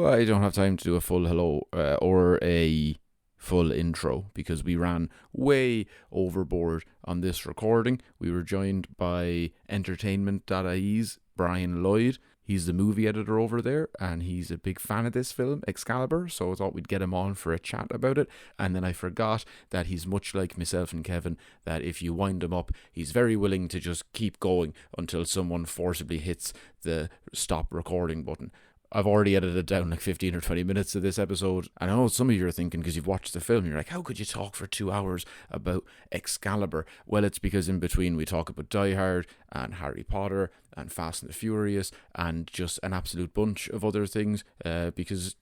hello. I don't have time to do a full hello or a full intro because we ran way overboard on this recording. We were joined by Entertainment.ie's Brian Lloyd. He's the movie editor over there, and he's a big fan of this film, Excalibur, so I thought we'd get him on for a chat about it. And then I forgot that he's much like myself and Kevin, that if you wind him up, he's very willing to just keep going until someone forcibly hits the stop recording button. I've already edited down like 15 or 20 minutes of this episode. And I know some of you are thinking, because you've watched the film, you're like, how could you talk for 2 hours about Excalibur? Well, it's because in between we talk about Die Hard and Harry Potter and Fast and the Furious and just an absolute bunch of other things because,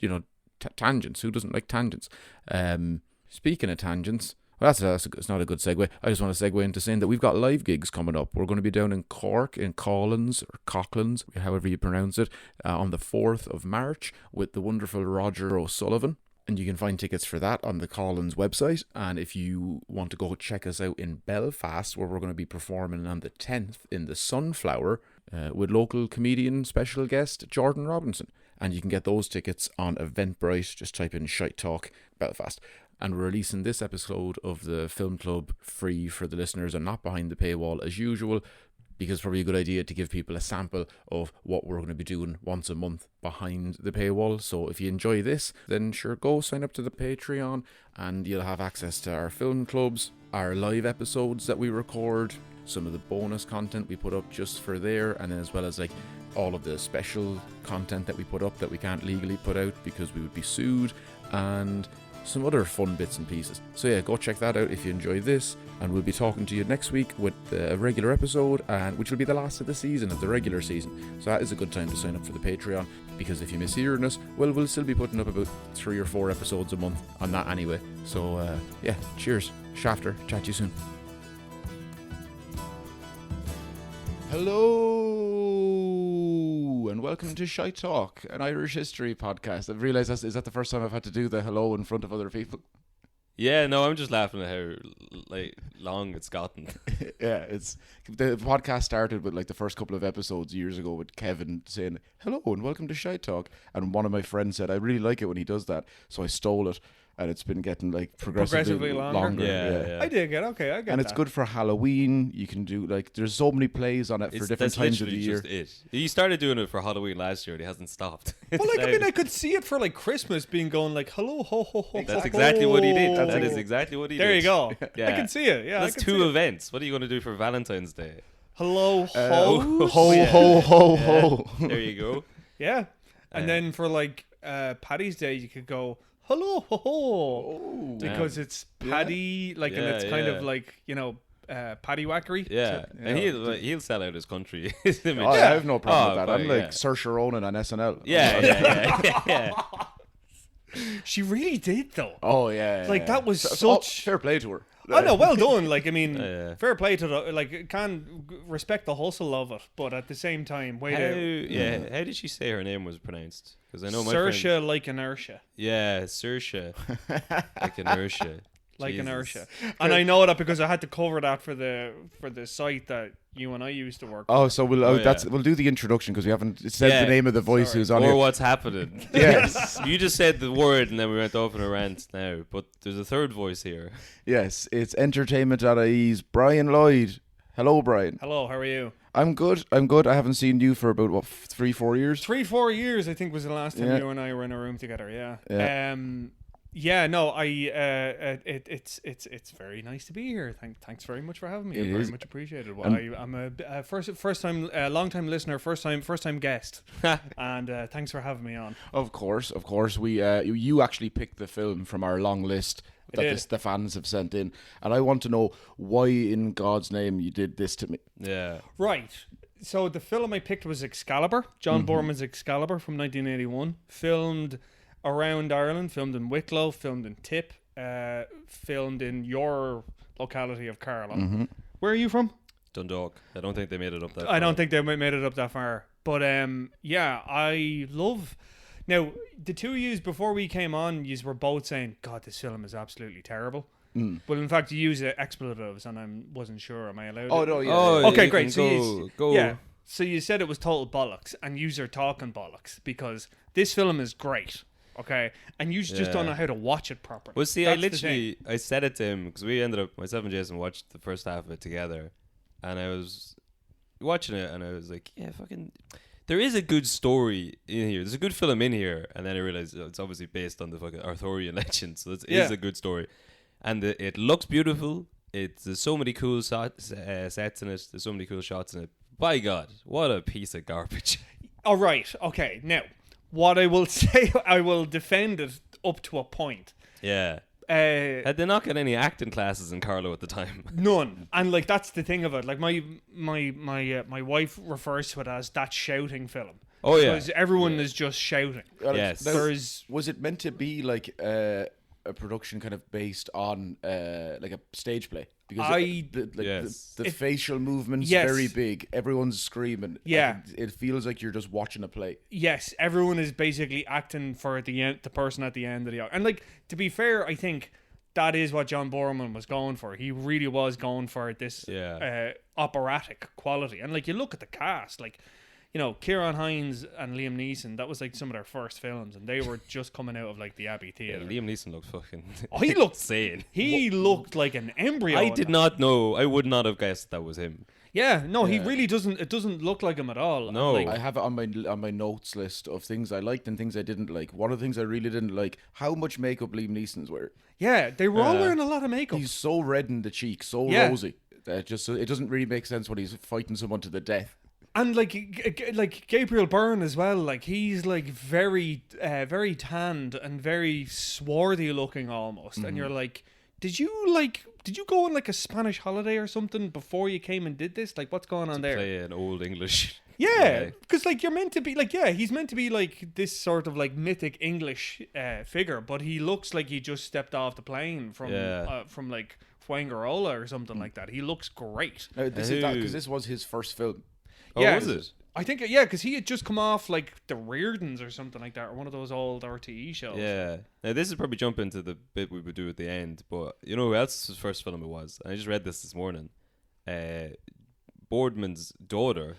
tangents. Who doesn't like tangents? Speaking of tangents, well, it's not a good segue. I just want to segue into saying that we've got live gigs coming up. We're going to be down in Cork, in Collins, or Cocklands, however you pronounce it, on the 4th of March with the wonderful Roger O'Sullivan. And you can find tickets for that on the Collins website. And if you want to go check us out in Belfast, where we're going to be performing on the 10th in the Sunflower with local comedian special guest Jordan Robinson. And you can get those tickets on Eventbrite. Just type in Shite Talk Belfast. And we're releasing this episode of the Film Club free for the listeners and not behind the paywall as usual, because it's probably a good idea to give people a sample of what we're going to be doing once a month behind the paywall. So if you enjoy this, then sure, go sign up to the Patreon and you'll have access to our film clubs, our live episodes that we record, some of the bonus content we put up just for there, and then as well as like all of the special content that we put up that we can't legally put out because we would be sued, and some other fun bits and pieces. So yeah, go check that out if you enjoy this, and we'll be talking to you next week with a regular episode, and which will be the last of the season, of the regular season. So that is a good time to sign up for the Patreon, because if you miss hearing us, well, we'll still be putting up about 3 or 4 episodes a month on that anyway. So yeah, cheers. Shafter, chat to you soon. Hello, and welcome to Shite Talk, an Irish history podcast. I've realised is that the first time I've had to do the hello in front of other people. Yeah, no, I'm just laughing at how long it's gotten. Yeah, it's the podcast started with like the first couple of episodes years ago with Kevin saying hello and welcome to Shite Talk, and one of my friends said I really like it when he does that, so I stole it. And it's been getting like progressively longer. Yeah. I dig it. Okay, I get and that. it's good for Halloween. You can do like there's so many plays on it for different times of the year. Just it. He started doing it for Halloween last year and he hasn't stopped. Well, like, I mean, I could see it for like Christmas being going like hello ho ho ho. That's exactly what he did. That is exactly what he did. There you go. Yeah. I can see it. Yeah, that's 2 events. What are you going to do for Valentine's Day? Hello ho ho ho ho ho. There you go. Yeah, and then for like Paddy's Day, you could go hello ho ho, because it's Paddy, like, and it's kind of like, Paddy whackery. Yeah, so, and he'll sell out his country. His image. I have no problem with that. Fine, I'm like Saoirse Ronan on SNL. Yeah. She really did though. Oh yeah. Like that was such fair play to her. I know, well done. Like, I mean, fair play to the, like, can respect the hustle of it, but at the same time, how did she say her name was pronounced? Because I know my Saoirse friend, like inertia. Yeah, Saoirse like inertia. Like Jesus. inertia. And I know that because I had to cover that for the site that you and I used to work Oh, with. so we'll do the introduction because we haven't said the name of the voice who's on or it. what's happening. Yes. You just said the word and then we went off on a rant now, but there's a third voice here. Yes, it's Entertainment.ie's Brian Lloyd. Hello, Brian. Hello, how are you? I'm good. I haven't seen you for about 3-4 years. 3-4 years, I think, was the last time you and I were in a room together. Yeah. It's very nice to be here. Thanks very much for having me. Very much appreciated. Well, I'm a first time, long time listener, first time guest, and thanks for having me on. Of course. We you actually picked the film from our long list that the fans have sent in, and I want to know why in God's name you did this to me. Yeah. Right. So the film I picked was Excalibur, John Boorman's Excalibur from 1981, filmed around Ireland, filmed in Wicklow, filmed in Tip, filmed in your locality of Carlow. Where are you from? Dundalk. I don't think they made it up that far. I don't think they made it up that far. But I love... Now, the two of you, before we came on, you were both saying, God, this film is absolutely terrible. But in fact, you use expletives, and I wasn't sure. Am I allowed? Oh, no, yeah. Oh, okay, you great. Go. Yeah. So you said it was total bollocks, and yous are talking bollocks because this film is great, okay, and you just don't know how to watch it properly. Well, see, That's I said it to him because we ended up, myself and Jason watched the first half of it together, and I was watching it, and I was like, yeah, fucking, there is a good story in here. There's a good film in here, and then I realized it's obviously based on the fucking Arthurian legend, so it is a good story, and it looks beautiful. There's so many cool sets in it. There's so many cool shots in it. By God, what a piece of garbage. All right, okay. Now, what I will say, I will defend it up to a point. Yeah. Had they not got any acting classes in Carlo at the time? None. And like that's the thing of it. Like my wife refers to it as that shouting film. Oh yeah. Because everyone is just shouting. Yes. Was it meant to be like a production kind of based on like a stage play? Because the facial movements very big. Everyone's screaming. Yeah, it feels like you're just watching a play. Yes, everyone is basically acting for the person at the end of the act. And like to be fair, I think that is what John Boorman was going for. He really was going for this operatic quality. And like you look at the cast, like, you know, Ciarán Hinds and Liam Neeson, that was like some of their first films, and they were just coming out of like the Abbey Theatre. Yeah, Liam Neeson looked fucking he looked insane. He looked like an embryo. I did not know. I would not have guessed that was him. Yeah, no, he really doesn't. It doesn't look like him at all. No, like, I have it on my notes list of things I liked and things I didn't like. One of the things I really didn't like, how much makeup Liam Neeson's wearing. Yeah, they were all wearing a lot of makeup. He's so red in the cheek, so rosy. It doesn't really make sense when he's fighting someone to the death. And like Gabriel Byrne as well, like he's like very tanned and very swarthy looking almost, and you're like, did you go on like a Spanish holiday or something before you came and did this? Like, what's going on there? Play an old English. Yeah, because like you're meant to be like, he's meant to be like this sort of like mythic English figure, but he looks like he just stepped off the plane from like Fuengirola or something like that. He looks great. This is that because this was his first film. Oh, was it? I think, because he had just come off like the Reardons or something like that, or one of those old RTE shows. Yeah. Now this is probably jump into the bit we would do at the end, but you know who else's first film it was? I just read this morning. Boardman's daughter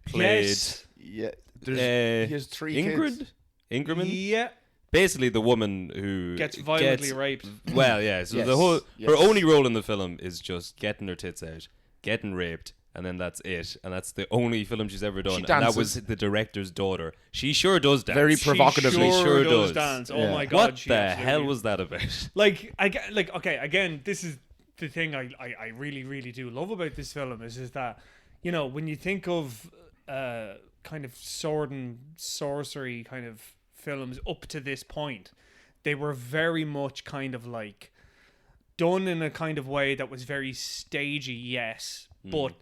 played. Yes. Yeah. He has 3 kids. Ingerman. Yeah. Basically, the woman who gets violently raped. Well, yeah. So her only role in the film is just getting her tits out, getting raped. And then that's it. And that's the only film she's ever done. And that was the director's daughter. She sure does dance. Very provocatively. She sure does dance. Oh my God. What the hell was that about? Okay, again, this is the thing I really, really do love about this film is that, you know, when you think of kind of sword and sorcery kind of films up to this point, they were very much kind of like done in a kind of way that was very stagey, yes, but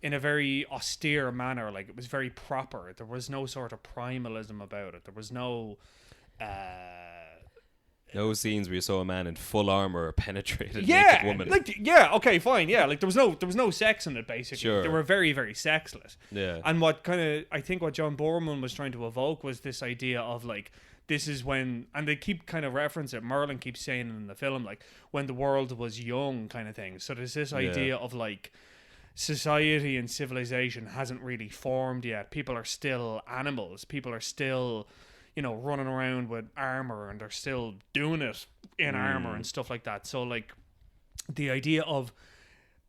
in a very austere manner. Like, it was very proper. There was no sort of primalism about it. There was no no scenes where you saw a man in full armor penetrate a naked woman. Okay, fine, like there was no sex in it, basically. Sure. They were very, very sexless. Yeah. And I think what John Boorman was trying to evoke was this idea of like, this is when, and they keep kind of reference it, Merlin keeps saying in the film, like, when the world was young kind of thing. So there's this idea of like, society and civilization hasn't really formed yet. People are still animals. People are still, you know, running around with armor, and they're still doing it in armor and stuff like that. So like the idea of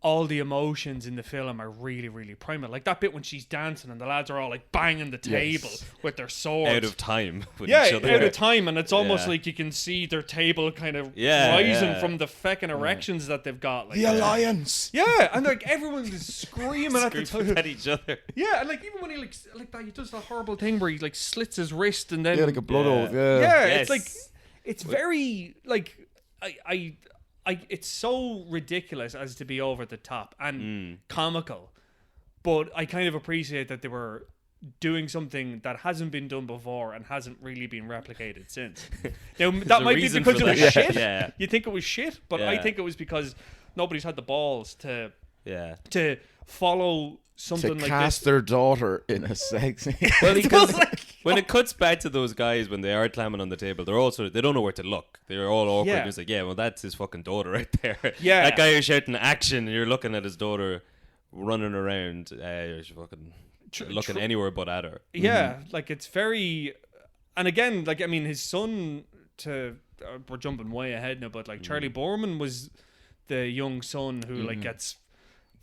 all the emotions in the film are really, really primal. Like that bit when she's dancing and the lads are all like banging the table with their swords. Out of time with each other. Out of time, and it's almost like you can see their table kind of rising from the feckin' erections that they've got. Like, the alliance. Yeah, and like everyone's screaming at the time. At each other. Yeah, and like even when he like that, he does that horrible thing where he like slits his wrist and then like a blood oath. Yeah, yes. It's like it's very like it's so ridiculous as to be over the top and comical, but I kind of appreciate that they were doing something that hasn't been done before and hasn't really been replicated since. Now that might be because it was shit. Yeah. You think it was shit, but I think it was because nobody's had the balls to follow something to like cast this. their daughter in a sex. Well, because when it cuts back to those guys when they are clamming on the table, they're all they don't know where to look. They're all awkward. Yeah. And it's like, yeah, well, that's his fucking daughter right there. Yeah, that guy who's shouting action, and you're looking at his daughter running around. You're fucking. looking anywhere but at her. Yeah, like it's very, and again, like I mean, his son we're jumping way ahead now, but like Charlie Boorman was the young son who like gets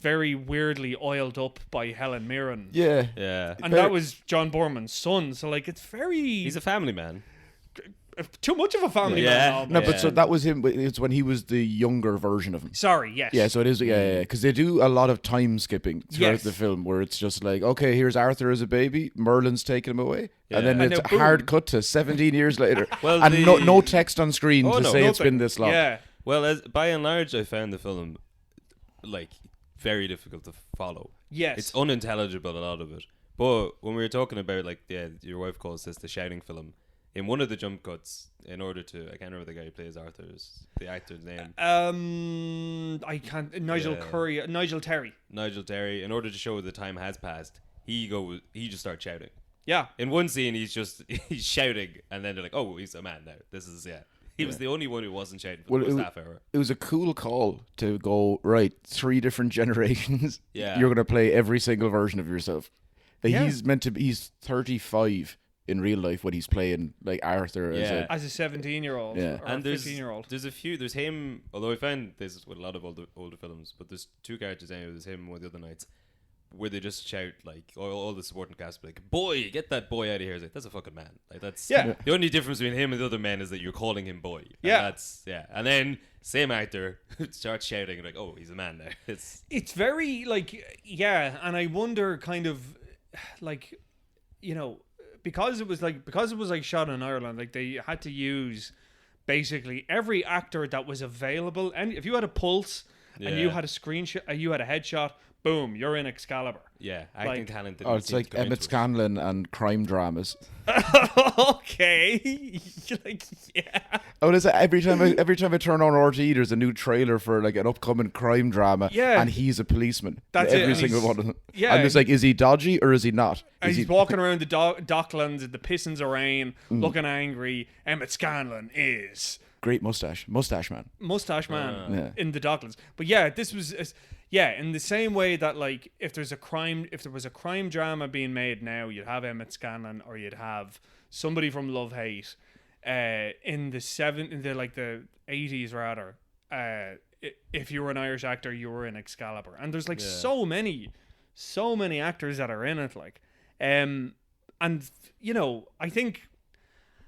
very weirdly oiled up by Helen Mirren. Yeah. Yeah. And that was John Boorman's son, so like it's very He's a family man. too much of a family Yeah. man. No, Yeah. but so that was him. It's when he was the younger version of him. Sorry, yes. Yeah, so it is. Yeah, because they do a lot of time skipping throughout Yes. the film, where it's just like, okay, here's Arthur as a baby, Merlin's taking him away, and then And it's then a hard boom. cut to 17 years later, Well, and the- no text on screen Oh, to no, say it's Nothing. been this long. Yeah. Well, by and large, I found the film like very difficult to follow. Yes. It's unintelligible, a lot of it. But when we were talking about, like, your wife calls this the shouting film, in one of the jump cuts, in order to, I can't remember the guy who plays Arthur's, the actor's name. I can't. Nigel Terry. Nigel Terry, in order to show the time has passed, he just starts shouting. Yeah. In one scene, he's shouting, and then they're like, oh, he's a man now. This is, He was the only one who wasn't shouting for the first half hour. It was a cool call to go, right, 3 different generations. Yeah. You're going to play every single version of yourself. Like, Yeah. he's 35 in real life when he's playing, like, Arthur Yeah. As a 17-year-old Yeah. or And a 15-year-old. there's him, although I find this with a lot of older films, but there's 2 characters anyway, there's him and one of the other nights, where they just shout, like, all the supporting cast, like, boy, get that boy out of here. It's like, that's a fucking man. Like, that's, Yeah. the only difference between him and the other men is that you're calling him boy. And Yeah. And then, same actor starts shouting, like, oh, he's a man now. It's very like, yeah, and I wonder kind of like, you know, because it was like shot in Ireland, like they had to use basically every actor that was available, and if you had a pulse and you Yeah. had a screenshot, you had a headshot, boom, you're in Excalibur. Yeah, acting Like- talent. Oh, it's like Emmett Scanlon and crime dramas. Okay. Like, yeah. Oh, is it every time I turn on RT, there's a new trailer for like an upcoming crime drama, Yeah. and he's a policeman. That's it, every and single he's- one of them. yeah, I'm just like, is he dodgy or is he not? And Is he's he, walking around the docklands in the pissings of rain, Mm. looking angry. Emmett Scanlon is great mustache man. mustache man Yeah. in the Docklands. But yeah, this was in the same way that like if there was a crime drama being made now, you'd have Emmett Scanlon or you'd have somebody from Love Hate. In the 80s rather. If you were an Irish actor, you were in Excalibur, and there's like so many actors that are in it, like, and you know, I think.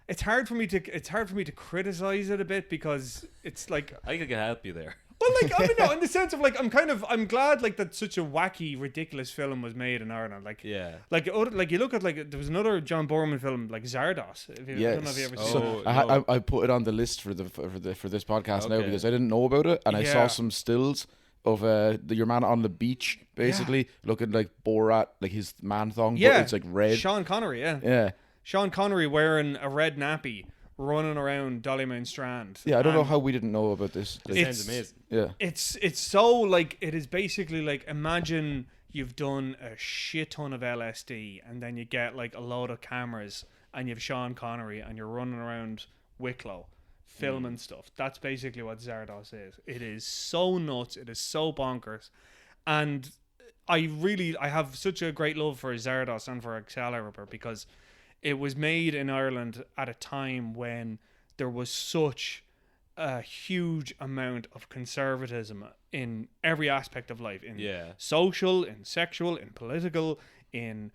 It's hard for me to criticize it a bit because it's like, I can help you there. well, like, I mean, no, in the sense of like, I'm glad like that such a wacky, ridiculous film was made in Ireland. Like, Yeah. like you look at like there was another John Boorman film like Zardos. I don't know if you ever Yes. seen Oh, that. no. I put it on the list for this podcast now Okay. because I didn't know about it, and I saw Yeah. some stills of your man on the beach, basically looking like Borat, like his man thong, Yeah, but it's like red. Sean Connery, Yeah. Sean Connery wearing a red nappy, running around Dollymount Strand. Yeah, I don't know And how we didn't know about this. It It's- sounds amazing. Yeah. It's so like it is basically like imagine you've done a shit ton of LSD and then you get like a load of cameras and you have Sean Connery and you're running around Wicklow filming stuff. That's basically what Zardos is. It is so nuts. It is so bonkers, and I have such a great love for Zardos and for Excalibur because it was made in Ireland at a time when there was such a huge amount of conservatism in every aspect of life, in social, in sexual, in political, in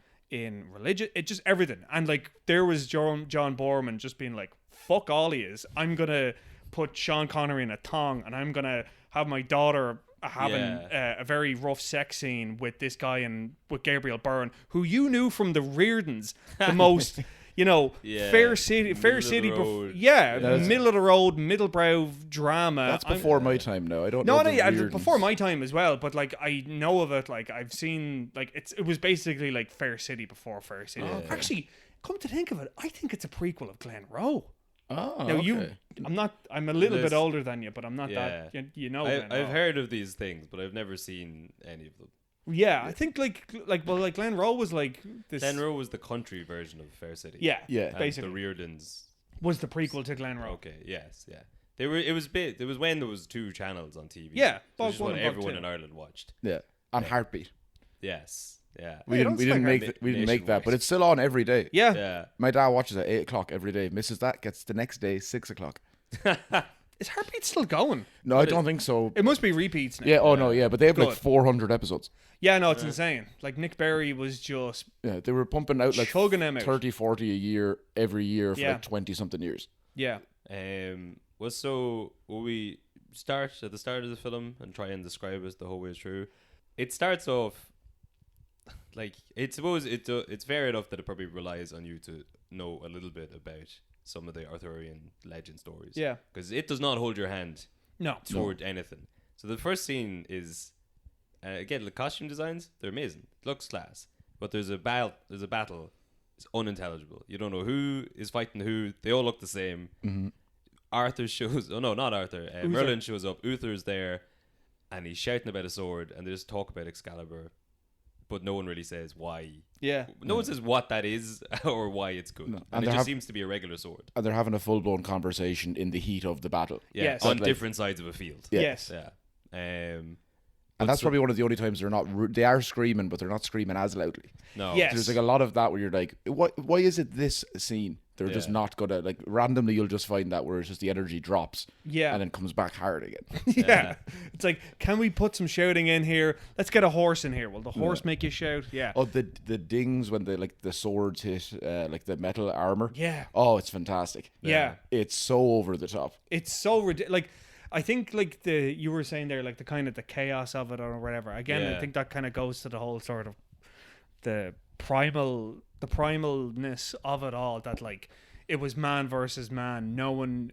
religion, it just everything. And like there was John Boorman just being like, fuck all he is, I'm gonna put Sean Connery in a thong and I'm gonna have my daughter having a very rough sex scene with this guy and with Gabriel Byrne, who you knew from the Reardons, the most you know, fair city, middle of the road. middle of the road, middlebrow drama. That's before my time now. I don't No, know. no, the yeah, Reardons. before my time as well. But like, I know of it. Like, I've seen. Like, it was basically like Fair City before Fair City. Oh, okay. Actually, come to think of it, I think it's a prequel of Glen Rowe. Oh, Now okay. I'm a little bit There's- older than you, but I'm not Yeah. that. You know, I've Glen Rowe. heard of these things, but I've never seen any of them. Yeah, I think like Glen Rowe was like this. Glen Rowe was the country version of Fair City. Yeah, Yeah. And basically the Reardons. was the prequel to Glen Rowe. Okay, yes, yeah. They were. It was big. It was when there was 2 channels on TV. Yeah, which is Bog what one and Bog everyone two. in Ireland watched. Yeah. And Heartbeat. Yes. Yeah. Hey, don't We didn't slack make that, but nationwide. it's still on every day. Yeah. Yeah. My dad watches at 8 o'clock every day. Misses that, gets the next day 6 o'clock. Is Heartbeat still going? No, I don't think so. It must be repeats now. Yeah, oh no, yeah, but they have like Good. 400 episodes. Yeah, no, it's insane. Like Nick Berry was just Yeah, they were pumping out like chugging them out. 30, 40 a year every year for Yeah. like 20 something years. yeah. Will we start at the start of the film and try and describe it the whole way through? It starts off like it's fair enough that it probably relies on you to know a little bit about some of the Arthurian legend stories. Yeah. Because it does not hold your hand No. toward anything. So the first scene is again the costume designs, they're amazing. It looks class. But there's a battle. It's unintelligible. You don't know who is fighting who. They all look the same. Mm-hmm. Arthur shows. Oh no, not Arthur. Merlin shows up. Uther's there, and he's shouting about a sword, and they just talk about Excalibur, but no one really says why. Yeah. No one says what that is or why it's good. No. And it just seems to be a regular sword. And they're having a full blown conversation in the heat of the battle. Yeah, Yes. on Like- different sides of a field. Yeah. Yes. Yeah. And that's probably one of the only times they're not. They are screaming, but they're not screaming as loudly. No. Yes. There's like a lot of that where you're like, why is it this scene? They're just Yeah. not gonna like randomly. You'll just find that where it's just the energy drops, Yeah. and then comes back hard again. yeah. It's like, can we put some shouting in here? Let's get a horse in here. Will the horse make you shout? Yeah. Oh, the dings when the swords hit like the metal armor. Yeah. Oh, it's fantastic. Yeah. It's so over the top. It's so ridiculous. Like, I think like you were saying there, like the kind of the chaos of it or whatever. Again, I Yeah. think that kind of goes to the whole sort of the primalness of it all. That like it was man versus man. Nobody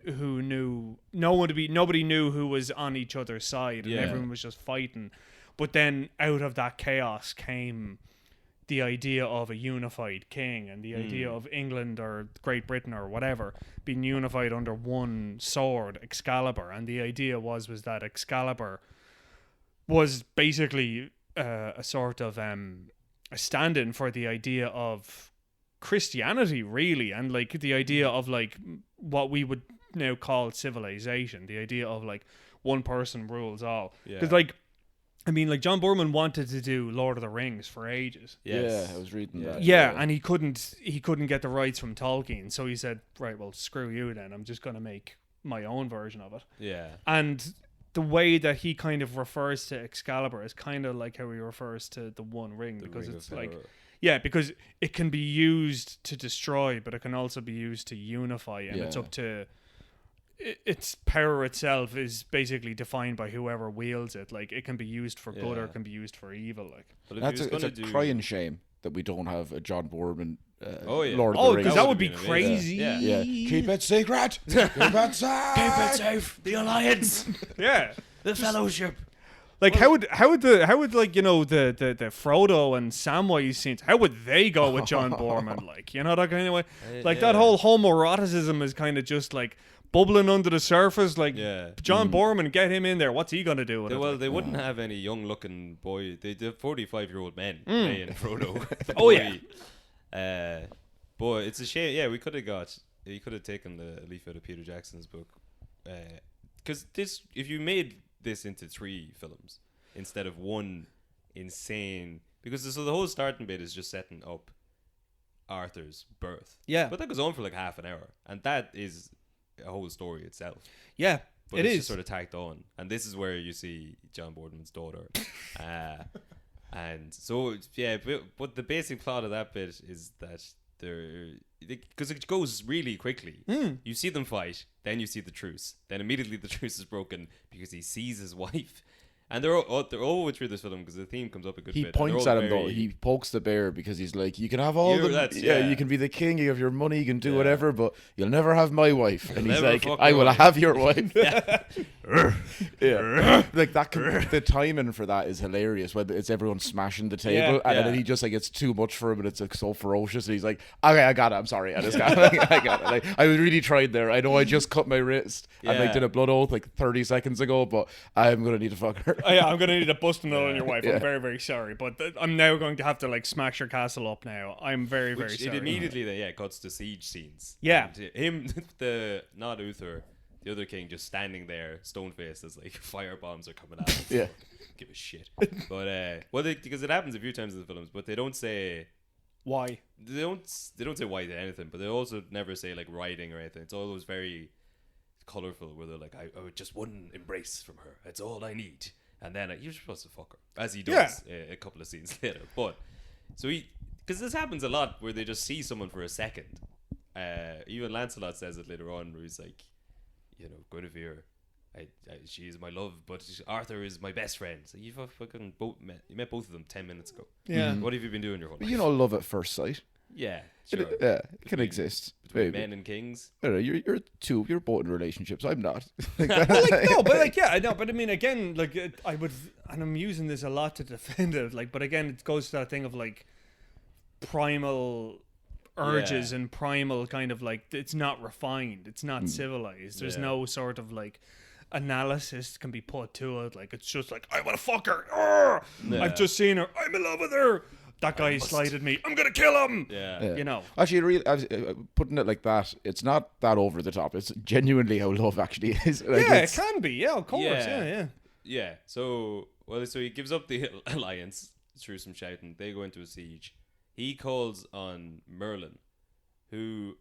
knew who was on each other's side, and Yeah. everyone was just fighting. But then out of that chaos came the idea of a unified king and the idea of England or Great Britain or whatever being unified under one sword, Excalibur. And the idea was that Excalibur was basically a sort of a stand-in for the idea of Christianity, really, and like the idea of like what we would now call civilization, the idea of like one person rules all. Because like, I mean, like John Boorman wanted to do Lord of the Rings for ages. Yes. Yeah, I was reading that. Yeah, and he couldn't get the rights from Tolkien, so he said, right, well, screw you then. I'm just going to make my own version of it. Yeah. And the way that he kind of refers to Excalibur is kind of like how he refers to the One Ring, because Ring it's of like, Power. yeah, because it can be used to destroy, but it can also be used to unify, and it's Yeah. up to its power itself is basically defined by whoever wields it. Like it can be used for good or Yeah. it can be used for evil. Like But if That's he was it's a gonna do crying shame that we don't have a John Boorman Oh, yeah. Lord of oh, the because Rings. that would be That would've been amazing. crazy. Yeah. Yeah, keep it secret. Keep it safe. safe. The Alliance. Yeah. The Fellowship. Like how would like, you know, the Frodo and Samwise scenes, how would they go with John Boorman? Like, you know, that kind of way. Like that yeah. whole homoeroticism is kind of just like bubbling under the surface. Like Yeah. John Boorman, get him in there. What's he gonna do with it? Well, Like, they wouldn't have any young-looking boy. They did 45-year-old men playing Frodo. the Oh, yeah. Boy, it's a shame. Yeah, we could have got. You could have taken the leaf out of Peter Jackson's book, because if you made this into 3 films instead of one insane, because so the whole starting bit is just setting up Arthur's birth. Yeah. But that goes on for like half an hour, and that is a whole story itself. yeah, But it it's is. just sort of tacked on, and this is where you see John Boorman's daughter, and so yeah. But the basic plot of that bit is that because it goes really quickly. You see them fight, then you see the truce, then immediately the truce is broken because he sees his wife, and they're all the way through this film because the theme comes up a good He bit. and they're points all at him though. very- He pokes the bear because he's like, you can have all the yeah. you can be the king, you have your money, you can do Yeah. whatever, but you'll never have my wife. And he's never like, fuck I my will wife. have your wife. Yeah, like that. The timing for that is hilarious. When it's everyone smashing the table, and then Yeah. he just like it's too much for him, and it's like so ferocious. And he's like, okay, I got it. I'm sorry, I just got it. I got it. Like, I really tried there. I know I just cut my wrist and like Yeah. did a blood oath like 30 seconds ago, but I'm gonna need to fuck her. Oh, yeah, I'm gonna need a busting nut on your wife. Yeah. I'm very, very sorry, but I'm now going to have to like smash your castle up. Now I'm very, very Which sorry. it immediately then cuts to siege scenes. Yeah. And him, not Uther, the other king just standing there, stone faced, as like fire bombs are coming at him. Yeah. Give a shit. But because it happens a few times in the films, but they don't say Why? they don't say why to anything, but they also never say like riding or anything. It's always very colorful, where they're like, I just one embrace from her. That's all I need. And then you're supposed to fuck her, as he does a couple of scenes later. But so because this happens a lot, where they just see someone for a second. Even Lancelot says it later on, where he's like, Guinevere, she is my love, but Arthur is my best friend. So you met both of them 10 minutes ago. Yeah. What have you been doing your whole life? Love at first sight. Yeah, sure. It can exist. Between Maybe. men and kings. I don't know, you're both in relationships. I'm not. But I mean, again, like I would, and I'm using this a lot to defend it. Like, but again, it goes to that thing of like primal urges and primal kind of like, it's not refined, it's not civilized. There's no sort of like analysis can be put to it. Like, it's just like, I want to fuck her. I've just seen her. I'm in love with her. That guy slighted me. I'm gonna kill him. Yeah. Actually, putting it like that, it's not that over the top. It's genuinely how love actually is. Like, it can be. Yeah, of course. Yeah. So he gives up the alliance through some shouting. They go into a siege. He calls on Merlin, who,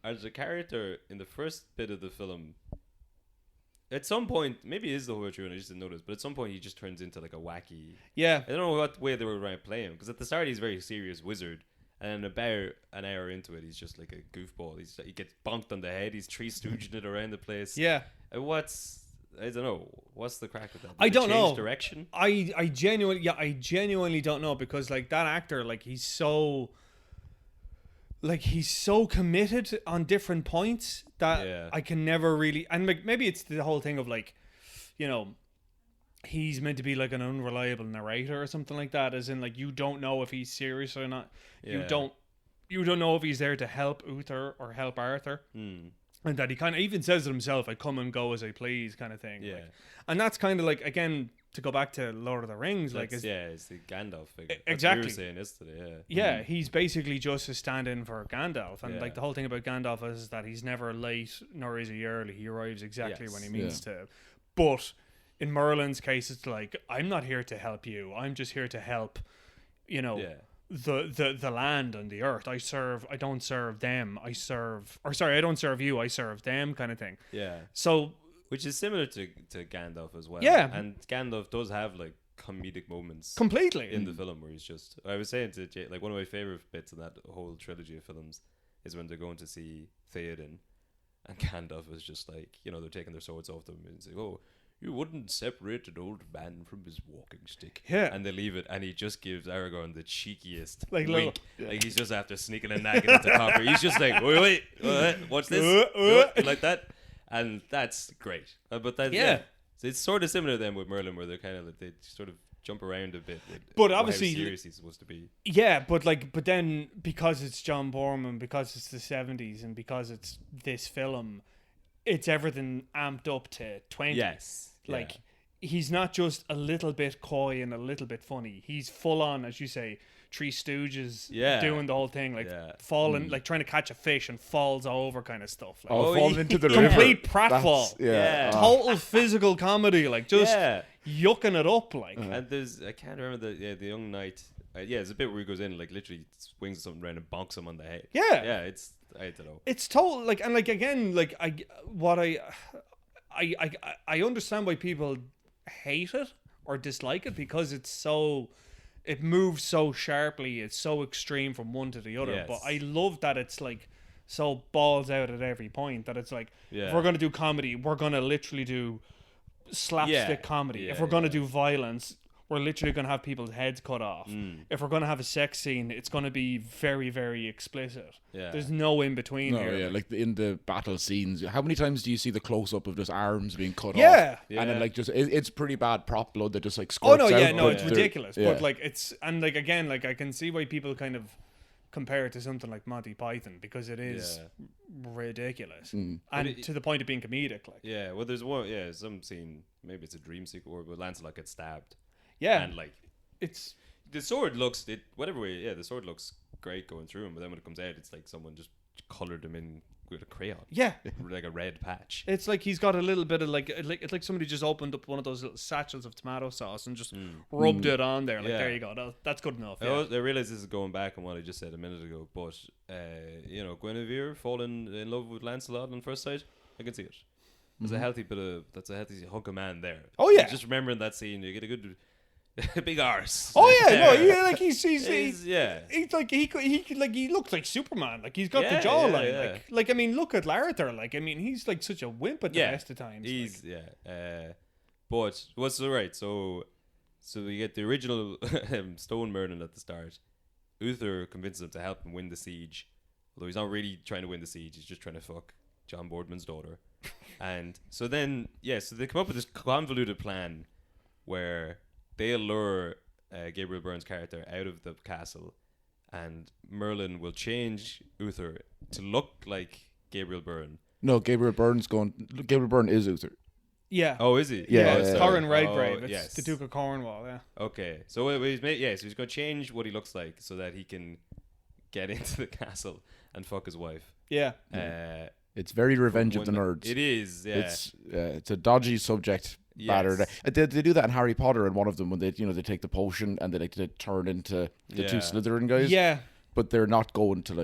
as a character in the first bit of the film, at some point, maybe it is the whole way through and I just didn't notice, but at some point he just turns into like a wacky... Yeah. I don't know what way they were trying to play him, because at the start he's a very serious wizard, and then about an hour into it he's just like a goofball. He gets bonked on the head, he's Three Stooging it around the place. Yeah. I don't know. What's the crack with that? Did I don't they change know. Direction? I genuinely don't know, because like that actor, like he's so committed on different points that I can never really, and like maybe it's the whole thing of like, he's meant to be like an unreliable narrator or something like that, as in like you don't know if he's serious or not. You don't know if he's there to help Uther or help Arthur. And that he kind of even says it himself, I come and go as I please kind of thing. Yeah. Like, and that's kind of like, again, to go back to Lord of the Rings, like it's the Gandalf figure. Exactly. That's what you were saying yesterday, yeah, he's basically just a stand-in for Gandalf. And Yeah. like the whole thing about Gandalf is that he's never late, nor is he early. He arrives exactly when he means to. But in Merlin's case, it's like, I'm not here to help you. I'm just here to help, the land and the earth. I don't serve them. I don't serve you. I serve them, kind of thing. Yeah. So, which is similar to Gandalf as well. Yeah. And Gandalf does have like comedic moments completely in the film where he's just... I was saying to Jay, like one of my favorite bits in that whole trilogy of films is when they're going to see Theoden, and Gandalf is just like, they're taking their swords off them and say, oh, you wouldn't separate an old man from his walking stick. Yeah. And they leave it, and he just gives Aragorn the cheekiest like wink. Like he's just after sneaking and nagging at the copper. He's just like, wait, watch this. Like that. And that's great. But that's, So it's sort of similar then with Merlin, where they're kind of like, they sort of jump around a bit. But obviously, how serious he's supposed to be. Yeah, but then because it's John Boorman, because it's the 70s, and because it's this film, it's everything amped up to 20. Yes. Like, he's not just a little bit coy and a little bit funny. He's full on, as you say, Three Stooges doing the whole thing, like falling, like trying to catch a fish and falls over kind of stuff. Like, falls into the river. Complete pratfall. Total physical comedy, like just yucking it up, like. And there's, I can't remember the young knight. It's a bit where he goes in, like literally swings something around and bonks him on the head. Yeah, it's, I don't know. It's total, like, and like again, like I understand why people hate it or dislike it, because it moves so sharply, it's so extreme from one to the other. Yes. But I love that it's like so balls out at every point, that it's like, if we're going to do comedy, we're going to literally do slapstick comedy. If we're going to do violence, we're literally going to have people's heads cut off. If we're going to have a sex scene, it's going to be very, very explicit. There's no in between here. Yeah, like in the battle scenes, how many times do you see the close up of just arms being cut off? And then like just it's pretty bad prop blood that just like squirts out. It's ridiculous. But like it's, and like again, like I can see why people kind of compare it to something like Monty Python, because it is ridiculous and to the point of being comedic. Like well, there's some scene, maybe it's a dream sequence where Lancelot gets stabbed. And like it's the sword looks the sword looks great going through him, but then when it comes out, it's like someone just coloured him in with a crayon. Yeah. Like a red patch. It's like he's got a little bit of it's like somebody just opened up one of those little satchels of tomato sauce and just rubbed it on there. Like, Yeah. there you go. That's good enough. I realize this is going back on what I just said a minute ago, but Guinevere falling in love with Lancelot on first sight, I can see it. There's a healthy hunk of man there. Oh, yeah. Just remembering that scene, you get a good big arse. Oh yeah, no, yeah, like he's yeah. He's like he looks like Superman. Like he's got the jawline. Yeah. Like I mean, look at Larthur. Like I mean, he's like such a wimp at the best of times. He's but what's right? So we get the original Stone Merlin at the start. Uther convinces him to help him win the siege, although he's not really trying to win the siege. He's just trying to fuck John Boardman's daughter. And so then so they come up with this convoluted plan where they lure Gabriel Byrne's character out of the castle, and Merlin will change Uther to look like Gabriel Byrne. No, Gabriel Byrne is Uther. Yeah. Oh, is he? Yeah, it's yeah. Corin Redgrave. It's yes. the Duke of Cornwall. Yeah. Okay, so he's made. So he's going to change what he looks like so that he can get into the castle and fuck his wife. Yeah. It's very Revenge of the Nerds. It is. Yeah. It's a dodgy subject. Matter. They do that in Harry Potter in one of them when they take the potion and they turn into the two Slytherin guys. Yeah. But they're not going to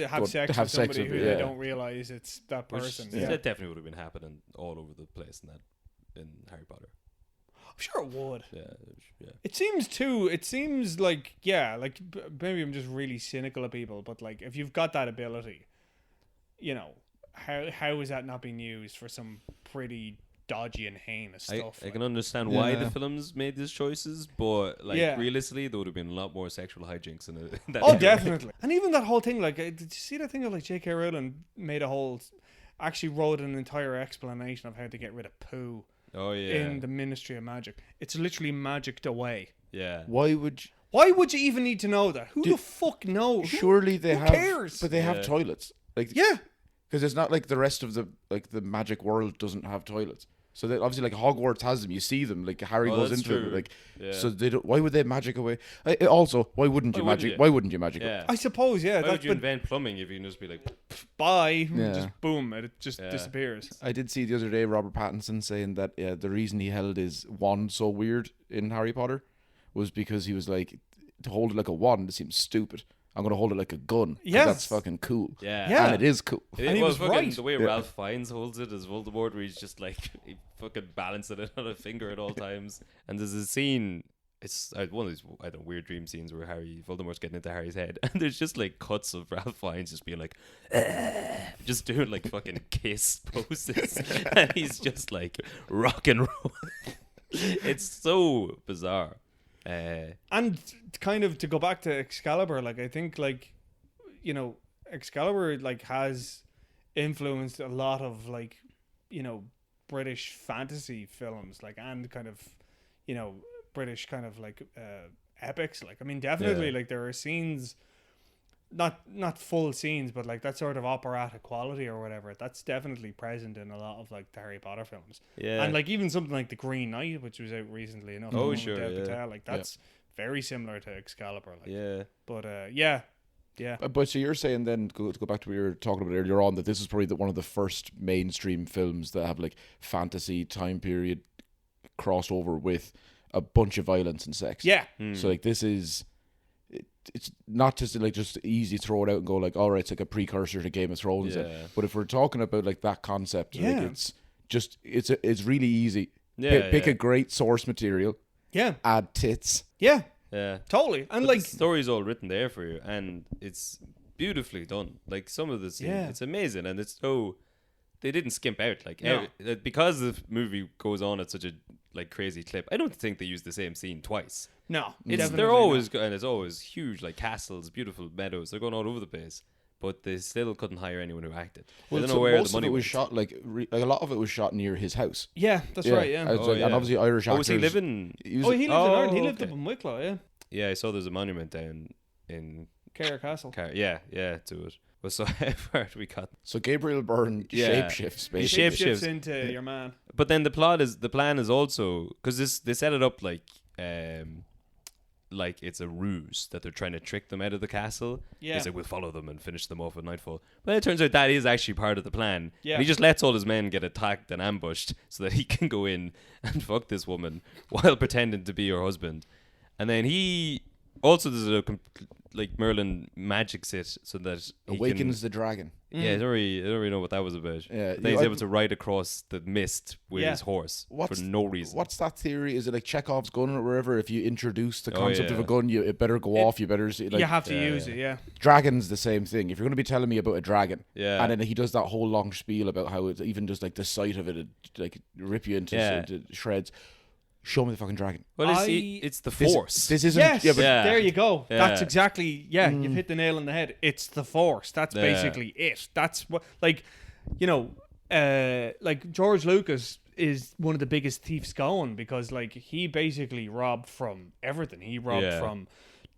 have sex with somebody who they don't realize it's that person. That definitely would have been happening all over the place in Harry Potter. I'm sure it would. Yeah. It seems like maybe I'm just really cynical of people, but like if you've got that ability, how is that not being used for some pretty dodgy and heinous stuff? I can understand why the films made these choices, but realistically, there would have been a lot more sexual hijinks in that. Oh, definitely. And even that whole thing, like, did you see that thing of like J.K. Rowling actually wrote an entire explanation of how to get rid of poo? Oh yeah. In the Ministry of Magic, it's literally magicked away. Yeah. Why would you even need to know that? Who the fuck knows? Surely they have. Cares? But they have toilets. Because it's not like the rest of the magic world doesn't have toilets. So they, obviously, like Hogwarts has them. You see them. Like Harry goes into true. it. So they don't. Why would they magic away? Also, why wouldn't you magic? Why wouldn't you magic? Yeah. I suppose. Yeah. Why would you invent plumbing if you can just be like, bye, just boom, it just disappears. I did see the other day Robert Pattinson saying that the reason he held his wand so weird in Harry Potter was because he was like, to hold it like a wand, it seems stupid. I'm going to hold it like a gun. Yes. That's fucking cool. Yeah. And it is cool. And he was right. The way Ralph Fiennes holds it as Voldemort, where he's just like, he fucking balancing it on a finger at all times. And there's a scene, it's one of these weird dream scenes where Voldemort's getting into Harry's head, and there's just like cuts of Ralph Fiennes just being like, just doing like fucking kiss poses. And he's just like rock and roll. It's so bizarre. And kind of to go back to Excalibur, like I think Excalibur has influenced a lot of British fantasy films, and kind of British kind of epics. Like I mean, definitely there are scenes, not full scenes, but that sort of operatic quality or whatever. That's definitely present in a lot of the Harry Potter films. Yeah, and even something like The Green Knight, which was out recently enough. Oh sure, Patel, that's very similar to Excalibur. But yeah. But so you're saying then, to go back to what you were talking about earlier on, that this is probably one of the first mainstream films that have fantasy time period crossed over with a bunch of violence and sex. Yeah. So this is. It's not just just easy throw it out and go all right, it's like a precursor to Game of Thrones. But if we're talking about that concept, it's really easy. Pick a great source material. Yeah. Add tits. Yeah. Yeah. Totally. And the story's all written there for you, and it's beautifully done. Some of the scenes, it's amazing, and it's so they didn't skimp out because the movie goes on at such a crazy clip. I don't think they use the same scene twice. No, they're always and it's always huge, castles, beautiful meadows. They're going all over the place, but they still couldn't hire anyone who acted. Well, I don't know where the money was shot. A lot of it was shot near his house. Yeah, that's right. Yeah, and obviously Irish actors. Was he living? He lived in Ireland. He lived up in Wicklow. Yeah. Yeah, I saw there's a monument down in Cahir Castle. Yeah, to it. Well, so how far we got? So Gabriel Byrne shapeshifts, basically. He shapeshifts into your man. But then the plan is also because they set it up like it's a ruse that they're trying to trick them out of the castle. Yeah. He's like, we'll follow them and finish them off at nightfall. But it turns out that is actually part of the plan. Yeah. And he just lets all his men get attacked and ambushed so that he can go in and fuck this woman while pretending to be her husband. And then he also does like Merlin magics it so that he Awakens the dragon. Yeah, I don't really know what that was about. Yeah, Then he's able to ride across the mist with Yeah. his horse for no reason. What's that theory? Is it like Chekhov's gun or wherever? If you introduce the Oh, concept of a gun, it better go off. You better see, like, you have to Yeah, use yeah. it, yeah. Dragon's the same thing. If you're going to be telling me about a dragon, Yeah. and then he does that whole long spiel about how it's even just like the sight of it, like rip you into, Yeah. into shreds. Show me the fucking dragon. Well, I- it's the This- force. This isn't. Yes, Yeah, but Yeah. there you go. Yeah. That's exactly, you've hit the nail on the head. It's the Force. That's Yeah. basically it. That's what, like, you know, like George Lucas is one of the biggest thieves going because, like, he basically robbed from everything. He robbed Yeah. from